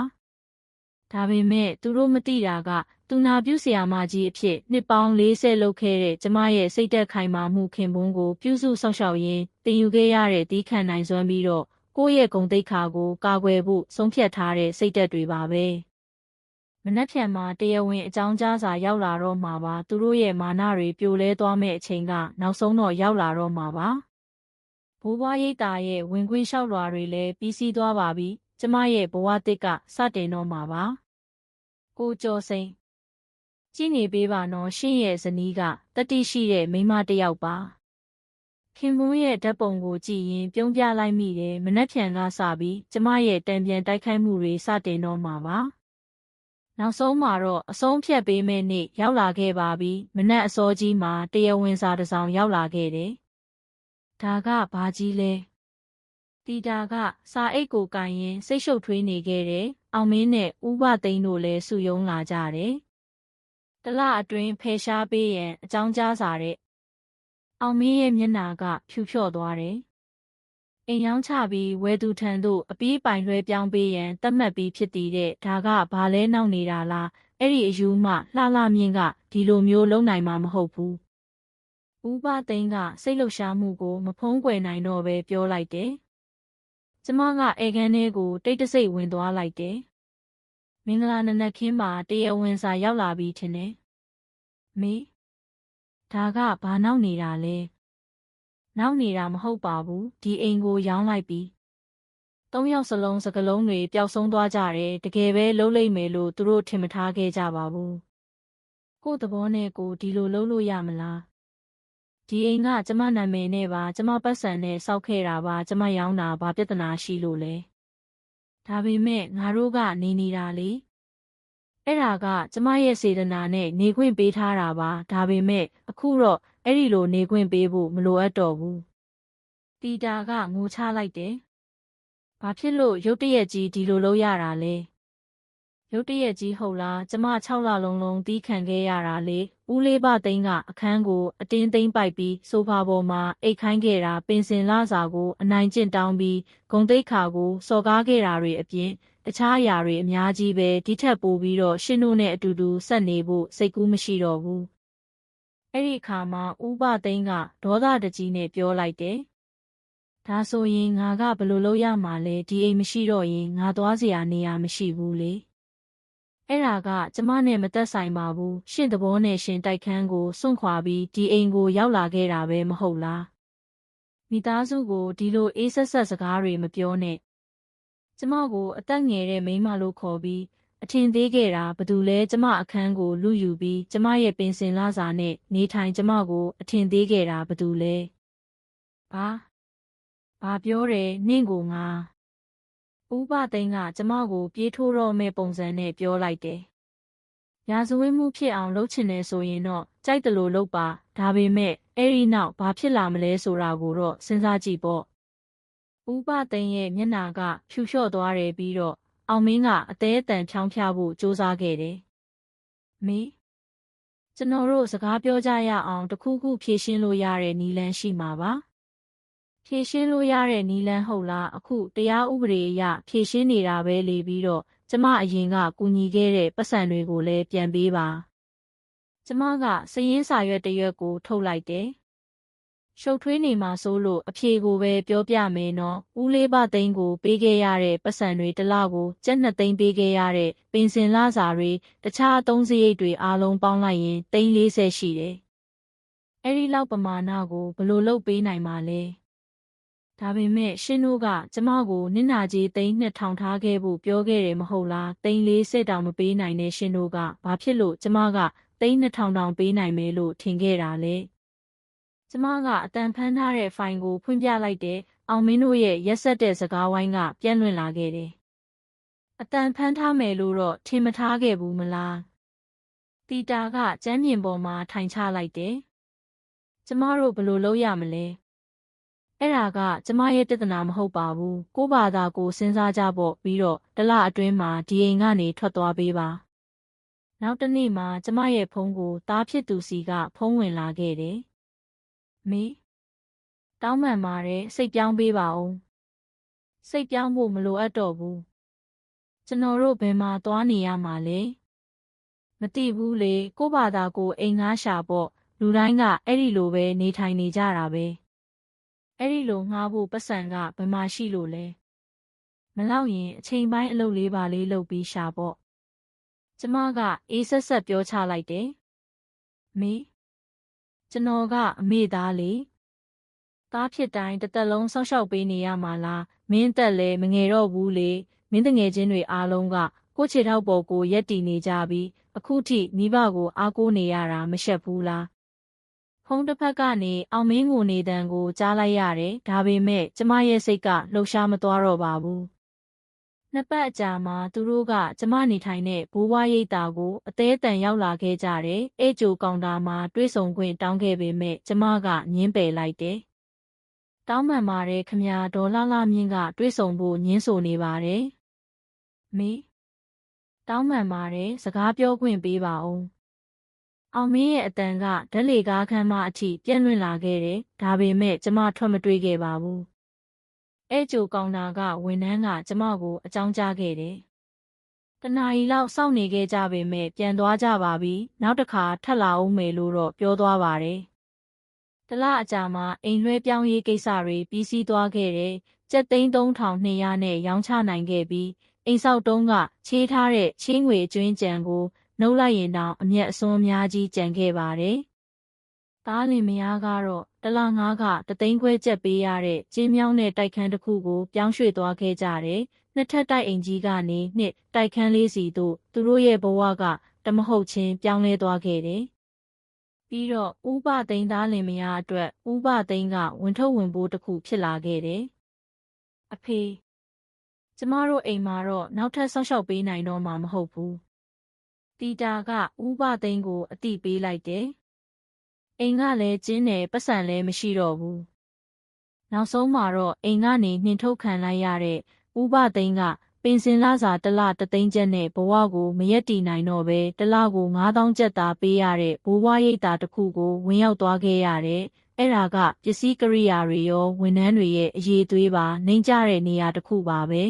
ဒါပေမဲ့သူတို့မသိတာကသူနာပြုဆရာမကြီးအဖြစ်နှစ်ပေါင်း40လုပ်ခဲ့တဲ့ကျမရဲ့စိတ်သက်ခိုင်မာမှုခင်ပွန်းကိုပြုစုဆောက်ရှောက်ရင်းတင်ယူခဲ့ရတဲ့တီးခံနိုင်စွမ်းပြီးတော့ကိုယ့်ရဲ့ဂုဏ်သိက္ခာကိုကာကွယ်ဖို့ဆုံးဖြတ်ထားတဲ့စိတ်သက်တွေပါပဲမနှက်ဖြန်မှာတရားဝင်အကြောင်းကြားစာရောက်လာတော့မှာပါသူတို့ရဲ့မာနတွေပြိုလဲသွားမဲ့အချိန်ကနောက်ဆုံးတော့ရောက်လာတော့မှာပါဘိုးဘွားရိပ်သာရဲ့ဝင်ခွင့်လျှောက်လွှာတွေလည်းပြီးစီးသွားပါပြီကျမရဲ့ဘဝတစ်ကစတင်တော့မှာပါကိုကျော်စိန်ကြည့်နေပေးပါနော်ရှင့်ရဲ့ဇနီးကတတိရှိတဲ့မိန်းမတစ်ယောက်ပါခင်ပွန်းရဲ့ဓာတ်ပုံကိုကြည့်ရင်ပြုံးပြလိုက်မိတယ်မနှက်ဖြန်ကစပြီးကျမရဲ့တံပြန်တိုက်ခိုက်မှုတွေစတင်တော့မှာပါနောက်ဆုံးမှာတော့အဆုံးဖြတ်ပေးမယ့်နေ့ရောက်လာခဲ့ပါပြီမနက်အစောကြီးမှာတရားဝင်စာတစ်စောင်ရောက်လာခဲ့တယ်ဒါကဘာကြီးလဲတီတာကစာအိတ်ကိုကင်ရင်စိတ်ရှုပ်ထွေးနေခဲ့တယ်အောင်မင်းနဲ့ဥပသိန်းတို့လည်းစုယုံလာကြတယ်တလအတွင်းဖယ်ရှားပေးရန်အကြောင်းကြားစာတဲ့အောင်မင်းရဲ့မျက်နှာကဖြူဖြော့သွားတယ်အိမ်ရောင်းချပြီးဝယ်သူထံသို့အပြီးပိုင်လွှဲပြောင်းပေးရန်သတ်မှတ်ပြီးဖြစ်တည်တဲ့ဒါကဘာလဲနောက်နေတာလားအဲ့ဒီအယူမှလှလှမြင့်ကဒီလိုမျိုးလုံးနိုင်မှာမဟုတ်ဘူးဥပသိန်းကစိတ်လှုပ်ရှားမှုကိုမဖုံးကွယ်နိုင်တော့ပဲပြောလိုက်တယ်ကျမကဧကန်ထဲကိုတိတ်တဆိတ်ဝင်သွားလိုက်တယ်မင်္ဂလာနံနက်ခင်းမှာတရားဝင်စာရောက်လာပြီထင်တယ်မေဒါကဘာနောက်နေတာလဲနောက်နေတာမဟုတ်ပါဘူးဒီအိမ်ကိုရောင်းလိုက်ပြီ3ယောက်စလုံးစကလုံးတွေပျောက်ဆုံးသွားကြတယ်တကယ်ပဲလှုပ်လိုက်မယ်လို့သူတို့ထင်မထားခဲ့ကြပါဘူးကို့သဘောနဲ့ကိုဒီလိုလှုပ်လို့ရမလားဒီအိမ်ကကျမနာမည်နဲ့ပါကျမပတ်စံနဲ့စောက်ခဲ့တာပါကျမရောင်းတာဘာပြဿနာရှိလို့လဲဒါပေမဲ့ငါတို့ကနေနေတာလေအဲ့ဒါကကျမရဲ့စေတနာနဲ့နေခွင့်ပေးထားတာပါဒါပေမဲ့အခုတော့အဲ့ဒီလိုနေခွင့်ပေးဖို့မလိုအပ်တော့ဘူးတီတာကငိုချလိုက်တယ်ဘာဖြစ်လို့ရုတ်တရက်ကြီးဒီလိုလုပ်ရတာလဲရုတ်တရက်ကြီးဟုတ်လားကျမ6လလုံးတီးခံခဲ့ရတာလေဦးလေးပသိန်းကအခန်းကိုအတင်းသိမ်းပိုက်ပြီးဆိုဖာပေါ်မှာအိတ်ခိုင်းခဲ့တာပင်စင်လာစာကိုအနိုင်ကျင့်တောင်းပြီးဂုံတိတ်ခါကိုစော်ကားခဲ့တာတွေအပြင်တခြားအရာတွေအများကြီးပဲဒီထက်ပိုပြီးတော့ရှင်းတို့နဲ့အတူတူဆက်နေဖို့စိတ်ကူးမရှိတော့ဘူးအဲ့ဒီအခါမှာဥပသိန်းကဒေါသတကြီးနဲ့ပြောလိုက်တယ်ဒါဆိုရင်ငါကဘယ်လိုလုပ်ရမှာလဲဒီအိမ်မရှိတော့ရင်ငါသွားစရာနေရာမရှိဘူးလေအဲ့ဒါကကျမနဲ့မသက်ဆိုင်ပါဘူးရှင့်သဘောနဲ့ရှင်တိုက်ခန်းကိုစွန့်ခွာပြီးဒီအိမ်ကိုရောက်လာခဲ့တာပဲမဟုတ်လားမိသားစုကိုဒီလိုအေးဆက်ဆက်စကားတွေမပြောနဲ့ကျမကိုအသက်ငယ်တဲ့မိန်းမလို့ခေါ်ပြီးအထင်သေးခဲ့တာဘသူလဲကျမအခန်းကိုလူယူပြီးကျမရဲ့ပင်စင်လာစာနဲ့နေထိုင်ကျမကိုအထင်သေးခဲ့တာဘသူလဲ ဘာပြောတယ်နင့်ကိုငါဦးဘသိန်းကကျမကိုပြေးထိုးတော့မဲ့ပုံစံနဲ့ပြောလိုက်တယ်ရာဇဝတ်မှုဖြစ်အောင်လုပ်ချင်တယ်ဆိုရင်တော့ကြိုက်တယ်လို့လုပ်ပါဒါပေမဲ့အဲ့ဒီနောက်ဘာဖြစ်လာမလဲဆိုတာကိုတော့စဉ်းစားကြည့်ပေါ့ဦးဘသိန်းရဲ့မျက်နှာကဖြူလျှော့သွားတယ်ပြီးတော့အောင်မင်းကအသေးအတန်ဖြောင်းဖျဖို့ကြိုးစားခဲ့တယ်မေကျွန်တော်တို့စကားပြောကြရအောင်တခုခုဖြေရှင်းလို့ရတဲ့နည်းလမ်းရှိမှာပါဖြေရှင်းလို့ရတဲ့နည်းလမ်းဟုတ်လားအခုတရားဥပဒေအရဖြေရှင်းနေတာပဲလေပြီးတော့ကျမအရင်ကကူညီခဲ့တဲ့ပတ်စံတွေကိုလည်းပြန်ပေးပါကျမကစရင်းစာရွက်တစ်ရွက်ကိုထုတ်လိုက်တယ်ရှုပ်ထွေးနေမှာစိုးလို့အဖြေကိုပဲပြောပြမယ်နော်ဦးလေးဘသိန်းကိုပေးခဲ့ရတဲ့ပတ်စံတွေတစ်လကိုကျပ်2သိန်းပေးခဲ့ရတဲ့ပင်စင်လစာတွေတခြားအသုံးစရိတ်တွေအားလုံးပေါင်းလိုက်ရင်340ရှိတယ်အဲ့ဒီလောက်ပမာဏကိုဘယ်လိုလုပ်ပေးနိုင်မှာလဲဒါပေမဲ့ရှင်တို့ကကျမကိုနင့်နာကြီး3,200ထားခဲ့ဖို့ပြောခဲ့တယ်မဟုတ်လား340တောင်မပေးနိုင်တဲ့ရှင်တို့ကဘာဖြစ်လို့ကျမက3,200တောင်ပေးနိုင်မယ်လို့ထင်ခဲ့တာလဲကျမကအတန်ဖမ်းထားတဲ့ဖိုင်ကိုဖွင့်ပြလိုက်တဲ့အောင်မင်းတို့ရဲ့ရက်ဆက်တဲ့စကားဝိုင်းကပြန့်လွင့်လာခဲ့တယ်အတန်ဖမ်းထားမယ်လို့တော့ထင်မထားခဲ့ဘူးမလားတီတာကကျမ်းပြင်ပေါ်မှာထိုင်ချလိုက်တယ်ကျမတို့ဘယ်လိုလုပ်ရမလဲအဲ့ဒါကကျမရဲ့ပြဿနာမဟုတ်ပါဘူးကို့ဘာသာကိုစဉ်းစားကြပေါ့ပြီးတော့တစ်လအတွင်းမှာဒီအိမ်ကနေထွက်သွားပေးပါနောက်တစ်နေ့မှာကျမရဲ့ဖုန်းကိုသားဖြစ်သူစီကဖုန်းဝင်လာခဲ့တယ်မေတောင်းပန်ပါတယ်စိတ်ပြောင်းပေးပါဦးစိတ်ပြောင်းဖို့မလိုအပ်တော့ဘူးကျွန်တော်တို့ဘယ်မှာသွားနေရမှာလဲမသိဘူးလေကို့ဘာသာကိုအိမ်ငှားရှာပေါ့လူတိုင်းကအဲ့ဒီလိုပဲနေထိုင်နေကြတာပဲအဲ့ဒီလိုငှားဖို့ပတ်စံကဘယ်မှာရှိလို့လဲမလောက်ရင်အချိန်ပိုင်းအလုပ်လေးပါလေးလုပ်ပြီးရှာပေါ့ကျမကအေးဆက်ဆက်ပြောချလိုက်တယ်မေကျွန်တော်ကအမေသားလေသားဖြစ်တိုင်းတစ်သက်လုံးစောင့်ရှောက်ပေးနေရမှာလားမင်းတက်လဲမငယ်တော့ဘူးလေမင်းတငယ်ချင်းတွေအားလုံးကကိုခြေထောက်ပေါ်ကိုရက်တီနေကြပြီးအခုထိမိဘကိုအားကိုးနေရတာမရှက်ဘူးလားဖုန်းတစ်ဖက်ကနေအောင်မင်းကိုနေတန်ကိုကြားလိုက်ရတယ်ဒါပေမဲ့ကျမရဲ့စိတ်ကလှုပ်ရှားမသွားတော့ပါဘူးနှစ်ပတ်အကြာမှာသူတို့ကကျမနေထိုင်တဲ့ဘိုးဘွားရိပ်သာကိုအသေးအတန်ရောက်လာခဲ့ကြတယ်အဲကြိုကောင်တာမှာတွေးဆုံခွင့်တောင်းခဲ့ပေမဲ့ကျမကငင်းပယ်လိုက်တယ်တောင်းပန်ပါတယ်ခမညာဒေါ်လာလာမြင့်ကတွေးဆုံဖို့ညင်းဆိုနေပါတယ်မေတောင်းပန်ပါတယ်စကားပြောခွင့်ပေးပါဦးအောင်မင်းရဲ့အတန်ကဓာတ်လေကားခန်းမအထိပြန့်လွင့်လာခဲ့တယ်ဒါပေမဲ့ကျမထွက်မတွေးခဲ့ပါဘူးအဲကြိုကောင်တာကဝန်ထမ်းကကျမကိုအကြောင်းကြားခဲ့တယ်တနာရီလောက်စောင့်နေခဲ့ကြပေမဲ့ပြန်သွားကြပါပြီနောက်တစ်ခါထပ်လာအောင်မယ်လို့တော့ပြောသွားပါတယ်တလအကြာမှာအိမ်လွှဲပြောင်းရေးကိစ္စတွေပြီးစီးသွားခဲ့တယ်ကျပ်3,200နဲ့ရောင်းချနိုင်ခဲ့ပြီးအိမ်ဆောက်တုံးကချေးထားတဲ့ချေးငွေအကျွင်းကြံကိုနှုတ်လိုက်ရင်တောင်အမျက်အစွန်းအများကြီးကြံခဲ့ပါတယ်သားလင်မယားကတော့တလငါးက3သိန်းခွဲကျပ်ပေးရတဲ့ကျင်းမြောင်းတဲ့တိုက်ခန်းတစ်ခုကိုပြောင်းရွှေ့သွားခဲ့ကြတယ်နှစ်ထပ်တိုက်အိမ်ကြီးကနေနှစ်တိုက်ခန်းလေးစီတို့သူတို့ရဲ့ဘဝကတမဟုတ်ချင်းပြောင်းလဲသွားခဲ့တယ်ပြီးတော့ဦးဘသိန်းသားလင်မယားအတွက်ဦးဘသိန်းကဝင်ထုတ်ဝင်ပိုးတစ်ခုဖြစ်လာခဲ့တယ်အဖေကျမတို့အိမ်မှာတော့နောက်ထပ်ဆောက်ရှောက်ပေးနိုင်တော့မှာမဟုတ်ဘူးတီတာကဦးဘသိန်းကိုအတိပေးလိုက်တယ်အိမ်ကလည်းကျင်းတယ်ပတ်စံလည်းမရှိတော့ဘူးနောက်ဆုံးမှာတော့အိမ်ကနေနှင်ထုတ်ခံလိုက်ရတဲ့ဦးဘသိန်းကပင်စင်လစာတစ်လ3သိန်းကျပ်နဲ့ဘဝကိုမရက်တီနိုင်တော့ပဲတစ်လကို9,000ကျပ်သာပေးရတဲ့ဘိုးဘွားရိပ်သာတစ်ခုကိုဝင်ရောက်သွားခဲ့ရတယ်အဲ့ဒါကပစ္စည်းကရိယာတွေရောဝန်ထမ်းတွေရဲ့အရေးသွေးပါနှိမ့်ကျတဲ့နေရာတစ်ခုပါပဲ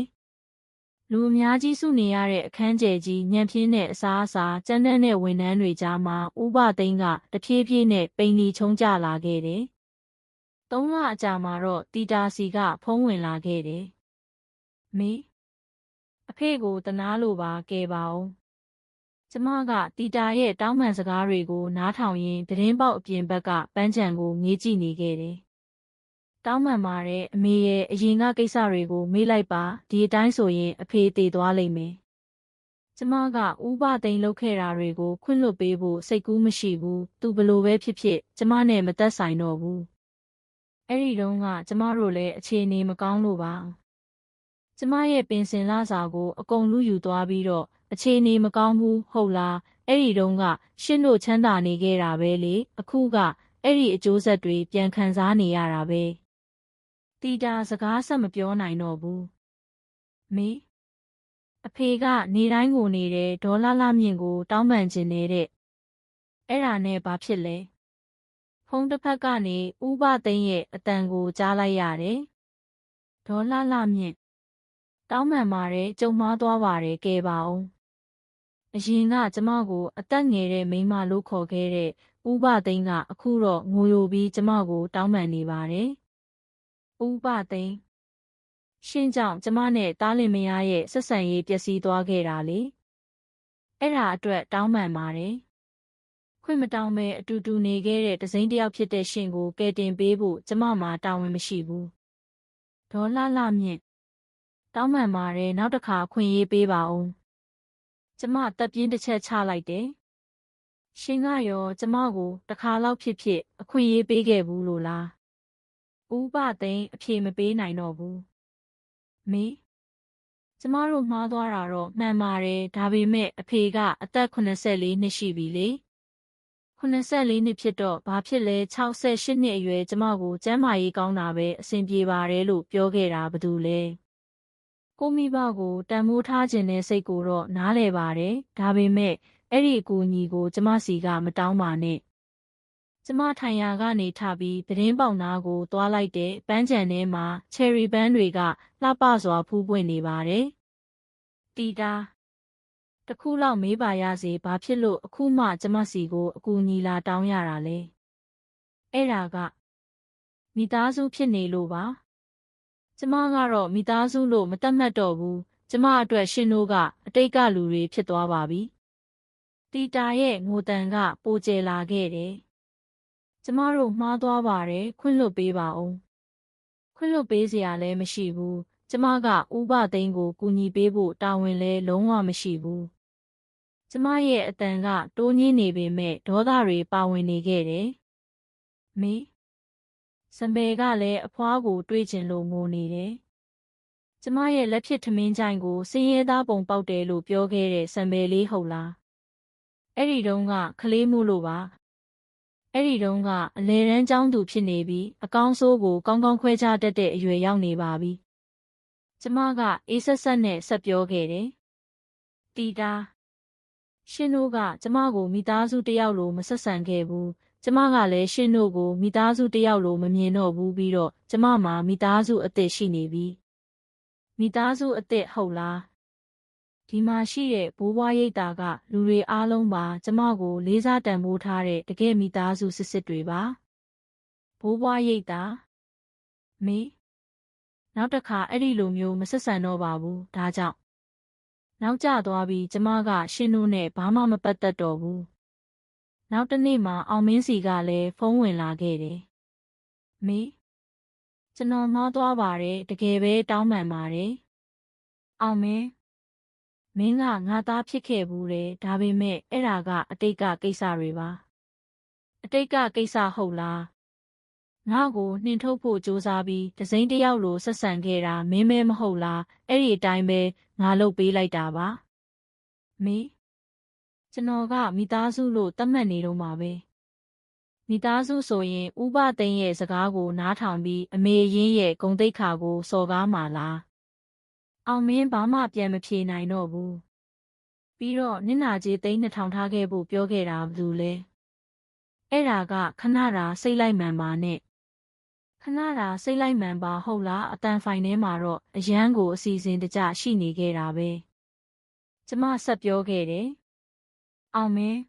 လူအများကြီးစုနေရတဲ့အခန်းကျယ်ကြီးညံပြင်းတဲ့အစားအစာကြမ်းတမ်းတဲ့ဝန်ထမ်းတွေကြားမှာဦးဘသိန်းကတဖြည်းဖြည်းနဲ့ပိန်လီချုံကျလာခဲ့တယ်။3 လအကြာမှာတော့တီတာစီကဖုန်းဝင်လာခဲ့တယ်။မေအဖေကိုတနာလို့ပါကယ်ပါဦး။ကျမကတီတာရဲ့တောင်းပန်စကားတွေကိုနားထောင်ရင်းသတင်းပေါက်အပြင်ဘက်ကပန်းချံကိုငေးကြည့်နေခဲ့တယ်။တောင်းပန်ပါတယ်အမေရဲ့အရင်ကကိစ္စတွေကိုမေးလိုက်ပါဒီအတိုင်းဆိုရင်အဖေတည်သွားလိမ့်မယ်ကျမကဦးဘသိန်းလုပ်ခဲ့တာတွေကိုခွင့်လွှတ်ပေးဖို့စိတ်ကူးမရှိဘူးသူဘလို့ပဲဖြစ်ဖြစ်ကျမနဲ့မသက်ဆိုင်တော့ဘူး အဲ့ဒီတုန်းကကျမတို့လည်းအခြေအနေမကောင်းလို့ပါကျမရဲ့ပင်စင်လစာကိုအကုန်လူယူသွားပြီးတော့အခြေအနေမကောင်းဘူးဟုတ်လားအဲ့ဒီတုန်းကရှင်းတို့ချမ်းသာနေခဲ့တာပဲလေအခုကအဲ့ဒီအကျိုးဆက်တွေပြန်ခံစားနေရတာပဲတီတာစကားဆက်မပြောနိုင်တော့ဘူးမေအဖေကနေတိုင်းကိုနေတဲ့ဒေါ်လာလမြင့်ကိုတောင်းပန်ခြင်းနေတဲ့အဲ့ဒါနဲ့ဘာဖြစ်လဲဖုန်းတစ်ဖက်ကနေဦးဘသိန်းရဲ့အတန်ကိုကြားလိုက်ရတယ်ဒေါ်လာလမြင့်တောင်းပန်ပါတယ်ကြုံမှားသွားပါတယ်ကဲပါအောင်အရင်ကကျမကိုအသက်ငယ်တဲ့မိန်းမလို့ခေါ်ခဲ့တဲ့ဦးဘသိန်းကအခုတော့ငိုယိုပြီးကျမကိုတောင်းပန်နေပါတယ်ဦးဘသိန်းရှင်းကြောင့်ကျမနဲ့တားလင်မယားရဲ့ဆက်ဆံရေးပျက်စီးသွားခဲ့တာလေအဲ့ဒါအတွက်တောင်းပန်ပါတယ်ခွင့်မတောင်းပဲအတူတူနေခဲ့တဲ့တစိမ့်တစ်ယောက်ဖြစ်တဲ့ရှင်ကိုကယ်တင်ပေးဖို့ကျမမှာတာဝန်မရှိဘူးဒေါ်လာလမြင့်တောင်းပန်ပါတယ်နောက်တစ်ခါခွင့်ရေးပေးပါဦးကျမတက်ပြင်းတစ်ချက်ချလိုက်တယ်ရှင်ကရောကျမကိုတစ်ခါလောက်ဖြစ်ဖြစ်အခွင့်ရေးပေးခဲ့ဘူးလို့လားဦးဘသိန်းအဖြေမပေးနိုင်တော့ဘူးမေကျမတို့မှားသွားတာတော့မှန်ပါတယ်ဒါပေမဲ့အဖေကအသက်84နှစ်ရှိပြီလေ84နှစ်ဖြစ်တော့ဘာဖြစ်လဲ68နှစ်အရွယ်ကျမကိုကျန်းမာရေးကောင်းတာပဲအဆင်ပြေပါတယ်လို့ပြောခဲ့တာဘာလို့လဲကိုမိဘကိုတန်မိုးထားခြင်းနဲ့စိတ်ကိုတော့နားလည်ပါတယ်ဒါပေမဲ့အဲ့ဒီအကူအညီကိုကျမစီကမတောင်းပါနဲ့ကျမထိုင်ရာကနေထပြီးသတင်းပေါက်နာကိုသွားလိုက်တဲ့ပန်းချံထဲမှာချယ်ရီပန်းတွေကလှပစွာဖူးပွင့်နေပါတယ်တီတာတခုလောက်မေးပါရစေဘာဖြစ်လို့အခုမှကျမစီကိုအကူအညီလာတောင်းရတာလဲအဲ့ဒါကမိသားစုဖြစ်နေလို့ပါကျမကတော့မိသားစုလို့မတတ်မှတ်တော့ဘူးကျမအတွက်ရှင်တို့ကအတိတ်ကလူတွေဖြစ်သွားပါပြီတီတာရဲ့ငိုတန်ကပိုကျလာခဲ့တယ်ကျမတို့မှားသွားပါတယ်ခွင့်လွတ်ပေးပါဦးခွင့်လွတ်ပေးစရာလည်းမရှိဘူးကျမကဦးဘသိန်းကိုကူညီပေးဖို့တာဝန်လည်းလုံးဝမရှိဘူးကျမရဲ့အတန်ကတိုးညင်းနေပေမဲ့ဒေါသတွေပါဝင်နေခဲ့တယ်မေစံပယ်ကလည်းအဖွားကိုတွေးချင်လို့ငိုနေတယ်ကျမရဲ့လက်ဖြစ်ထမင်းချိုင်ကိုစင်းရဲသားပုံပေါက်တယ်လို့ပြောခဲ့တဲ့စံပယ်လေးဟုတ်လားအဲ့ဒီတုန်းကခလေးမှုလို့ပါအဲ့ဒီတုန်းကအလဲတန်းကျောင်းသူဖြစ်နေပြီးအကောင်းဆိုးကိုကောင်းကောင်းခွဲခြားတတ်တဲ့အရွယ်ရောက်နေပါပြီကျမကအေးဆက်ဆက်နဲ့ဆက်ပြောခဲ့တယ်တီတာရှင်တို့ကကျမကိုမိသားစုတစ်ယောက်လိုမဆက်ဆံခဲ့ဘူးကျမကလည်းရှင်တို့ကိုမိသားစုတစ်ယောက်လိုမမြင်တော့ဘူးပြီးတော့ကျမမှာမိသားစုအသစ်ရှိနေပြီမိသားစုအသစ်ဟုတ်လားဒီမှာရှိတဲ့ဘိုးဘွားရိပ်တာကလူတွေအားလုံးပါကျမကိုလေးစားတန်ဖိုးထားတဲ့တကယ်မိသားစုစစ်စစ်တွေပါဘိုးဘွားရိပ်တာမေနောက်တစ်ခါအဲ့ဒီလိုမျိုးမဆက်ဆံတော့ပါဘူးဒါကြောင့်နောက်ကျသွားပြီးကျမကရှင်တို့နဲ့ဘာမှမပတ်သက်တော့ဘူးနောက်တစ်နေ့မှာအောင်မင်းစီကလည်းဖုန်းဝင်လာခဲ့တယ်မေကျွန်တော်မှားသွားပါတယ်တကယ်ပဲတောင်းပန်ပါတယ်အောင်မင်းမင်းကငါသားဖြစ်ခဲ့ဘူးတယ်ဒါပေမဲ့အဲ့ဒါကအတိတ်ကကိစ္စတွေပါအတိတ်ကကိစ္စဟုတ်လားငါ့ကိုနှင်ထုတ်ဖို့ကြိုးစားပြီးတစိမ့်တစ်ယောက်လိုဆက်ဆံခဲ့တာမင်းမဲမဟုတ်လားအဲ့ဒီအတိုင်းပဲငါလုပ်ပေးလိုက်တာပါမေကျွန်တော်ကမိသားစုလို့သတ်မှတ်နေတော့မှာပဲမိသားစုဆိုရင်ဥပသိန်းရဲ့စကားကိုနားထောင်ပြီးအမေရင်းရဲ့ဂုဏ်သိက္ခာကိုစော်ကားမှာလားအောင်မင်းဘာမှပြန်မဖြေနိုင်တော့ဘူးပြီးတော့နင့်နာကြီး3,200ထားခဲ့ဖို့ပြောခဲ့တာဘူးလေအဲ့ဒါကခဏတာစိတ်လိုက်မှန်ပါနဲ့ခဏတာစိတ်လိုက်မှန်ပါဟုတ်လားအတန်ဖိုင်ထဲမှာတော့အရန်ကိုအစီအစဉ်တကျရှိနေခဲ့တာပဲကျမဆက်ပြောခဲ့တယ်အောင်မင်း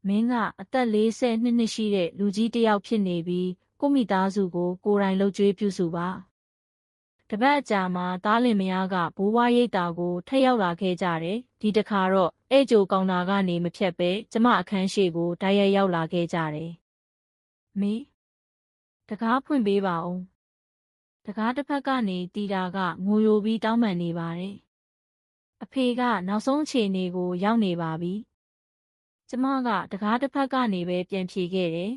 မင်းကအသက်42နှစ်ရှိတဲ့လူကြီးတစ်ယောက်ဖြစ်နေပြီးကိုမိသားစုကိုကိုယ်တိုင်လှုပ်ကြွေးပြုစုပါတပတ်အကြာမှာသားလင်မယားကဘိုးဘွားရိပ်တာကိုထက်ရောက်လာခဲ့ကြတယ်ဒီတခါတော့အဲ့ကြိုကောင်တာကနေမဖြတ်ပဲကျမအခန်းရှိကိုတိုက်ရိုက်ရောက်လာခဲ့ကြတယ်မေတကားဖွင့်ပေးပါဦးတကားတစ်ဖက်ကနေတီတာကငိုယိုပြီးတောင်းပန်နေပါတယ်အဖေကနောက်ဆုံးအခြေအနေကိုရောက်နေပါပြီကျမကတကားတစ်ဖက်ကနေပဲပြန်ဖြေခဲ့တယ်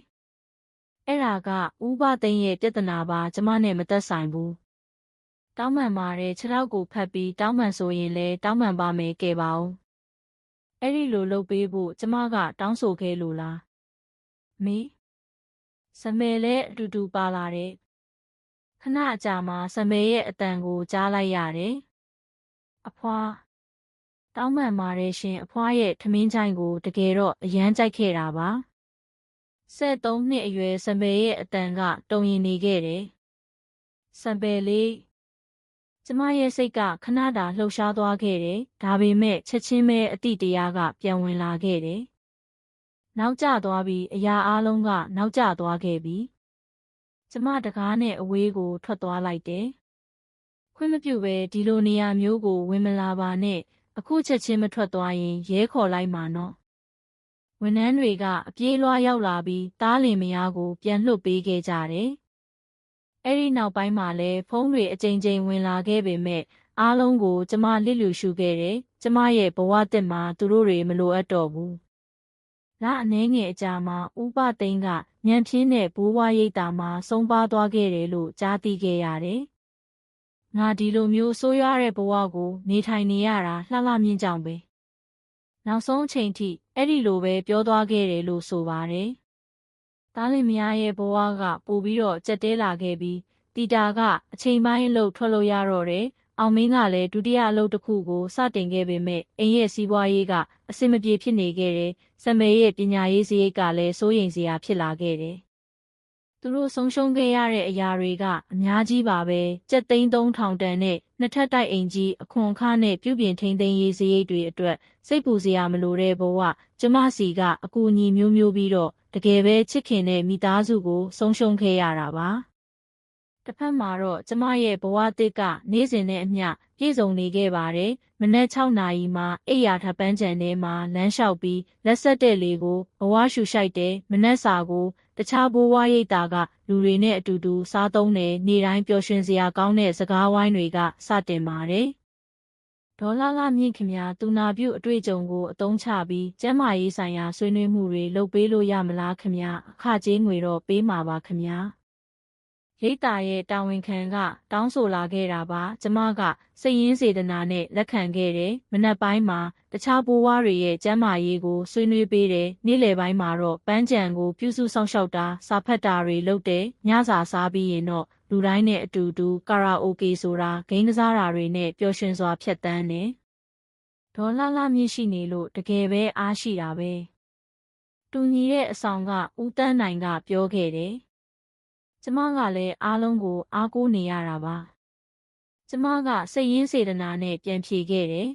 အဲ့ဒါကဥပသိန်းရဲ့ပြဿနာပါကျမနဲ့မသက်ဆိုင်ဘူးတောင်းပန်ပါတယ်ခြေထောက်ကိုဖက်ပြီးတောင်းပန်ဆိုရင်လည်းတောင်းပန်ပါမယ်ကဲပါဦးအဲ့ဒီလိုလုပ်ပေးဖို့ကျမကတောင်းဆိုခဲ့လို့လားမေစမယ်လည်းအတူတူပါလာတယ်ခဏအကြာမှာစမယ်ရဲ့အတန်ကိုကြားလိုက်ရတယ်အဖွာတောင်းပန်ပါတယ်ရှင်အဖွာရဲ့ထမင်းချိုင်ကိုတကယ်တော့အရန်ကြိုက်ခဲ့တာပါ73နှစ်အရွယ်စံပယ်ရဲ့အတန်ကတုံရင်နေခဲ့တယ်။စံပယ်လေးကျမရဲ့စိတ်ကခဏတာလှုပ်ရှားသွားခဲ့တယ်။ဒါပေမဲ့ချက်ချင်းပဲအတိတရားကပြန်ဝင်လာခဲ့တယ်။နောက်ကျသွားပြီးအရာအလုံးကနောက်ကျသွားခဲ့ပြီ။ကျမတကားနဲ့အဝေးကိုထွက်သွားလိုက်တယ်။ခွင့်မပြုဘဲဒီလိုနေရာမျိုးကိုဝင်မလာပါနဲ့အခုချက်ချင်းမထွက်သွားရင်ရဲခေါ်လိုက်မှာနော်။ဝန်ထမ်းတွေကအပြေးလွှားရောက်လာပြီးတားလင်မယားကိုပြန်လွှတ်ပေးခဲ့ကြတယ်။အဲ့ဒီနောက်ပိုင်းမှာလည်းဖုန်းတွေအကြိမ်ကြိမ်ဝင်လာခဲ့ပေမဲ့အားလုံးကိုကျမလစ်လျူရှုခဲ့တယ်။ကျမရဲ့ဘဝတစ်မှာသူတို့တွေမလိုအပ်တော့ဘူး။လအနည်းငယ်အကြာမှာဥပသိန်းကညံပြင်းတဲ့ဘိုးဘွားရိပ်သာမှာဆုံးပါသွားခဲ့တယ်လို့ကြားသိခဲ့ရတယ်။ငါဒီလိုမျိုးဆိုးရွားတဲ့ဘဝကိုနေထိုင်နေရတာလှလှမြင့်ကြောင်ပဲ။နောက်ဆုံးအချိန်ထိအဲ့ဒီလိုပဲပြောသွားခဲ့တယ်လို့ဆိုပါတယ်။တားလင်မယားရဲ့ဘဝကပိုပြီးတော့ကြက်တဲလာခဲ့ပြီးတီတာကအချိန်ပိုင်းအလုပ်ထွက်လို့ရတော့တယ်။အောင်မင်းကလည်းဒုတိယအလုပ်တစ်ခုကိုစတင်ခဲ့ပေမဲ့အိမ်ရဲ့စီးပွားရေးကအဆင်မပြေဖြစ်နေခဲ့တယ်။စံမေရဲ့ပညာရေးစရိတ်ကလည်းစိုးရိမ်စရာဖြစ်လာခဲ့တယ်။သူတို့ဆုံးရှုံးခဲ့ရတဲ့အရာတွေကအများကြီးပါပဲကျပ်သိန်း3000တန်နဲ့နှစ်ထပ်တိုက်အိမ်ကြီးအခွန်အခနဲ့ပြုပြင်ထိန်းသိမ်းရေးစရိတ်တွေအတွက်စိတ်ပူစရာမလိုတဲ့ဘဝကျမစီကအကူအညီမျိုးမျိုးပြီးတော့တကယ်ပဲချစ်ခင်တဲ့မိသားစုကိုဆုံးရှုံးခဲ့ရတာပါတစ်ဖက်မှာတော့ကျမရဲ့ဘဝတစ်ကနေ့စဉ်နဲ့အမျှပြည့်စုံနေခဲ့ပါတယ်မနက်6နာရီမှာအိယာထပန်းချန်ထဲမှာလမ်းလျှောက်ပြီးလက်ဆက်တဲ့လေကိုဘဝရှူရှိုက်တဲ့မနက်စာကိုတခြားဘိုးဘွားရိပ်သာကလူတွေနဲ့အတူတူစားသုံးတယ်နေ့တိုင်းပျော်ရွှင်စရာကောင်းတဲ့စကားဝိုင်းတွေကစတင်ပါတယ်ဒေါ်လာလာမြင့်ခင်များသူနာပြုအတွေ့အကြုံကိုအသုံးချပြီးကျန်းမာရေးဆိုင်ရာဆွေးနွေးမှုတွေလုပ်ပေးလို့ရမလားခင်ဗျာအခကြေးငွေတော့ပေးမှာပါခင်ဗျာရိပ်သာရဲ့တာဝန်ခံကတောင်းဆိုလာခဲ့တာပါကျမကစိတ်ရင်းစေတနာနဲ့လက်ခံခဲ့တယ်မနက်ပိုင်းမှာတခြားဘိုးဘွားတွေရဲ့ကျန်းမာရေးကိုဆွေးနွေးပေးတယ်နေ့လယ်ပိုင်းမှာတော့ပန်းချံကိုပြုစုဆောင်ရှောက်တာစာဖတ်တာတွေလုပ်တယ်ညစာစားပြီးရင်တော့လူတိုင်းနဲ့အတူတူကာရာအိုကေဆိုတာဂိမ်းကစားတာတွေနဲ့ပျော်ရွှင်စွာဖြတ်သန်းတယ်ဒေါ်လာလာမြင့်ရှိနေလို့တကယ်ပဲအားရှိတာပဲတူညီတဲ့အဆောင်ကဦးတန်းနိုင်ကပြောခဲ့တယ်ကျမကလည်းအားလုံးကိုအားကိုးနေရတာပါကျမကစိတ်ရင်းစေတနာနဲ့ပြန်ဖြေခဲ့တယ်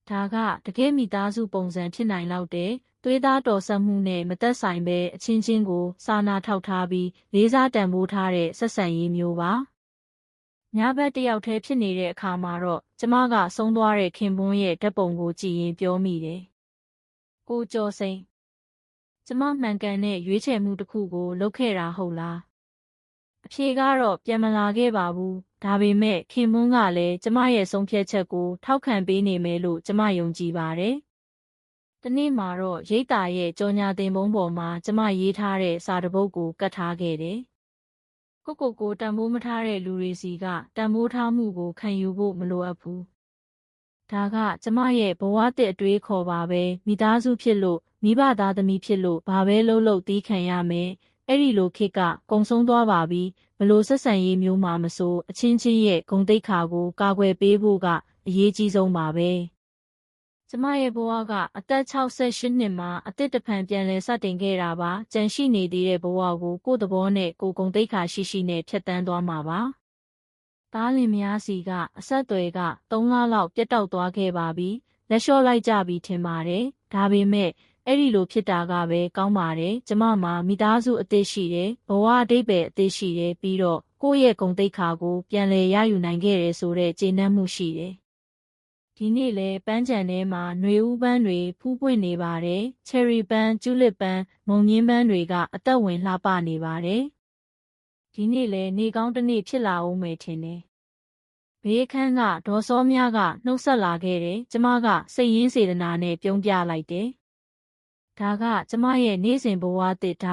ဒါကတကယ်မိသားစုပုံစံဖြစ်နိုင်လောက်တဲ့သွေးသားတော်ဆက်မှုနဲ့မသက်ဆိုင်ပဲအချင်းချင်းကိုစာနာထောက်ထားပြီးလေးစားတန်ဖိုးထားတဲ့ဆက်ဆံရေးမျိုးပါညဘက်တယောက်တည်းဖြစ်နေတဲ့အခါမှာတော့ကျမကဆုံးသွားတဲ့ခင်ပွန်းရဲ့ဓာတ်ပုံကိုကြည့်ရင်ပြောမိတယ်ကိုကျော်စိန်ကျမမှန်ကန်တဲ့ရွေးချယ်မှုတစ်ခုကိုလုပ်ခဲ့တာဟုတ်လားအဖြေကတော့ပြန်မလာခဲ့ပါဘူးဒါပေမဲ့ခင်မွန်းကလည်းကျမရဲ့ဆုံးဖြတ်ချက်ကိုထောက်ခံပေးနေမယ်လို့ကျမယုံကြည်ပါတယ်တနေ့မှာတော့ရိပ်သာရဲ့ကြော်ညာတင်ပုံးပေါ်မှာကျမရေးထားတဲ့စာတစ်ပုဒ်ကိုကတ်ထားခဲ့တယ်ကိုတန်ဖိုးမထားတဲ့လူတွေစီကတန်ဖိုးထားမှုကိုခံယူဖို့မလိုအပ်ဘူးဒါကကျမရဲ့ဘဝတစ်အတွေးခေါ်ပါပဲမိသားစုဖြစ်လို့မိဘသားသမီးဖြစ်လို့ဘာပဲလုပ်တီးခံရမယ်အဲ့ဒီလိုခေတ်ကကုံဆုံးသွားပါပြီဘလို့ဆက်ဆံရေးမျိုးမှမဆိုအချင်းချင်းရဲ့ဂုဏ်သိက္ခာကိုကာကွယ်ပေးဖို့ကအရေးကြီးဆုံးပါပဲကျမရဲ့ဘဝကအသက်68နှစ်မှာအသက်တဖန်ပြန်လည်စတင်ခဲ့တာပါကြံရှိနေသေးတဲ့ဘဝကိုကိုယ့်သဘောနဲ့ကိုယ်ဂုဏ်သိက္ခာရှိနဲ့ဖြတ်တန်းသွားမှာပါသားလင်မယားစီကအဆက်အသွယ်က3လလောက်ပြတ်တောက်သွားခဲ့ပါပြီလက်လျှော့လိုက်ကြပြီထင်ပါတယ်ဒါပေမဲ့အဲ့ဒီလိုဖြစ်တာကပဲကောင်းပါတယ်ကျမမှာမိသားစုအသက်ရှိတယ်ဘဝအဓိပ္ပာယ်အသက်ရှိတယ်ပြီးတော့ကိုယ့်ရဲ့ဂုဏ်သိက္ခာကိုပြန်လည်ရယူနိုင်ခဲ့တယ်ဆိုတဲ့ကျေနပ်မှုရှိတယ်ဒီနေ့လဲပန်းချံထဲမှာຫນွေဦးပန်းတွေဖူးပွင့်နေပါတယ်ချယ်ရီပန်းကျူလစ်ပန်းမုံညင်းပန်းတွေကအသက်ဝင်လှပနေပါတယ်ဒီနေ့လဲနေကောင်းတစ်နေ့ဖြစ်လာအောင်မယ်ထင်တယ်ဘေးခန်းကဒေါ်စောမြကနှုတ်ဆက်လာခဲ့တယ်ကျမကစိတ်ရင်းစေတနာနဲ့ပြုံးပြလိုက်တယ်ဒါကကျမရဲ့နေ့စဉ်ဘဝတစ်ဒါ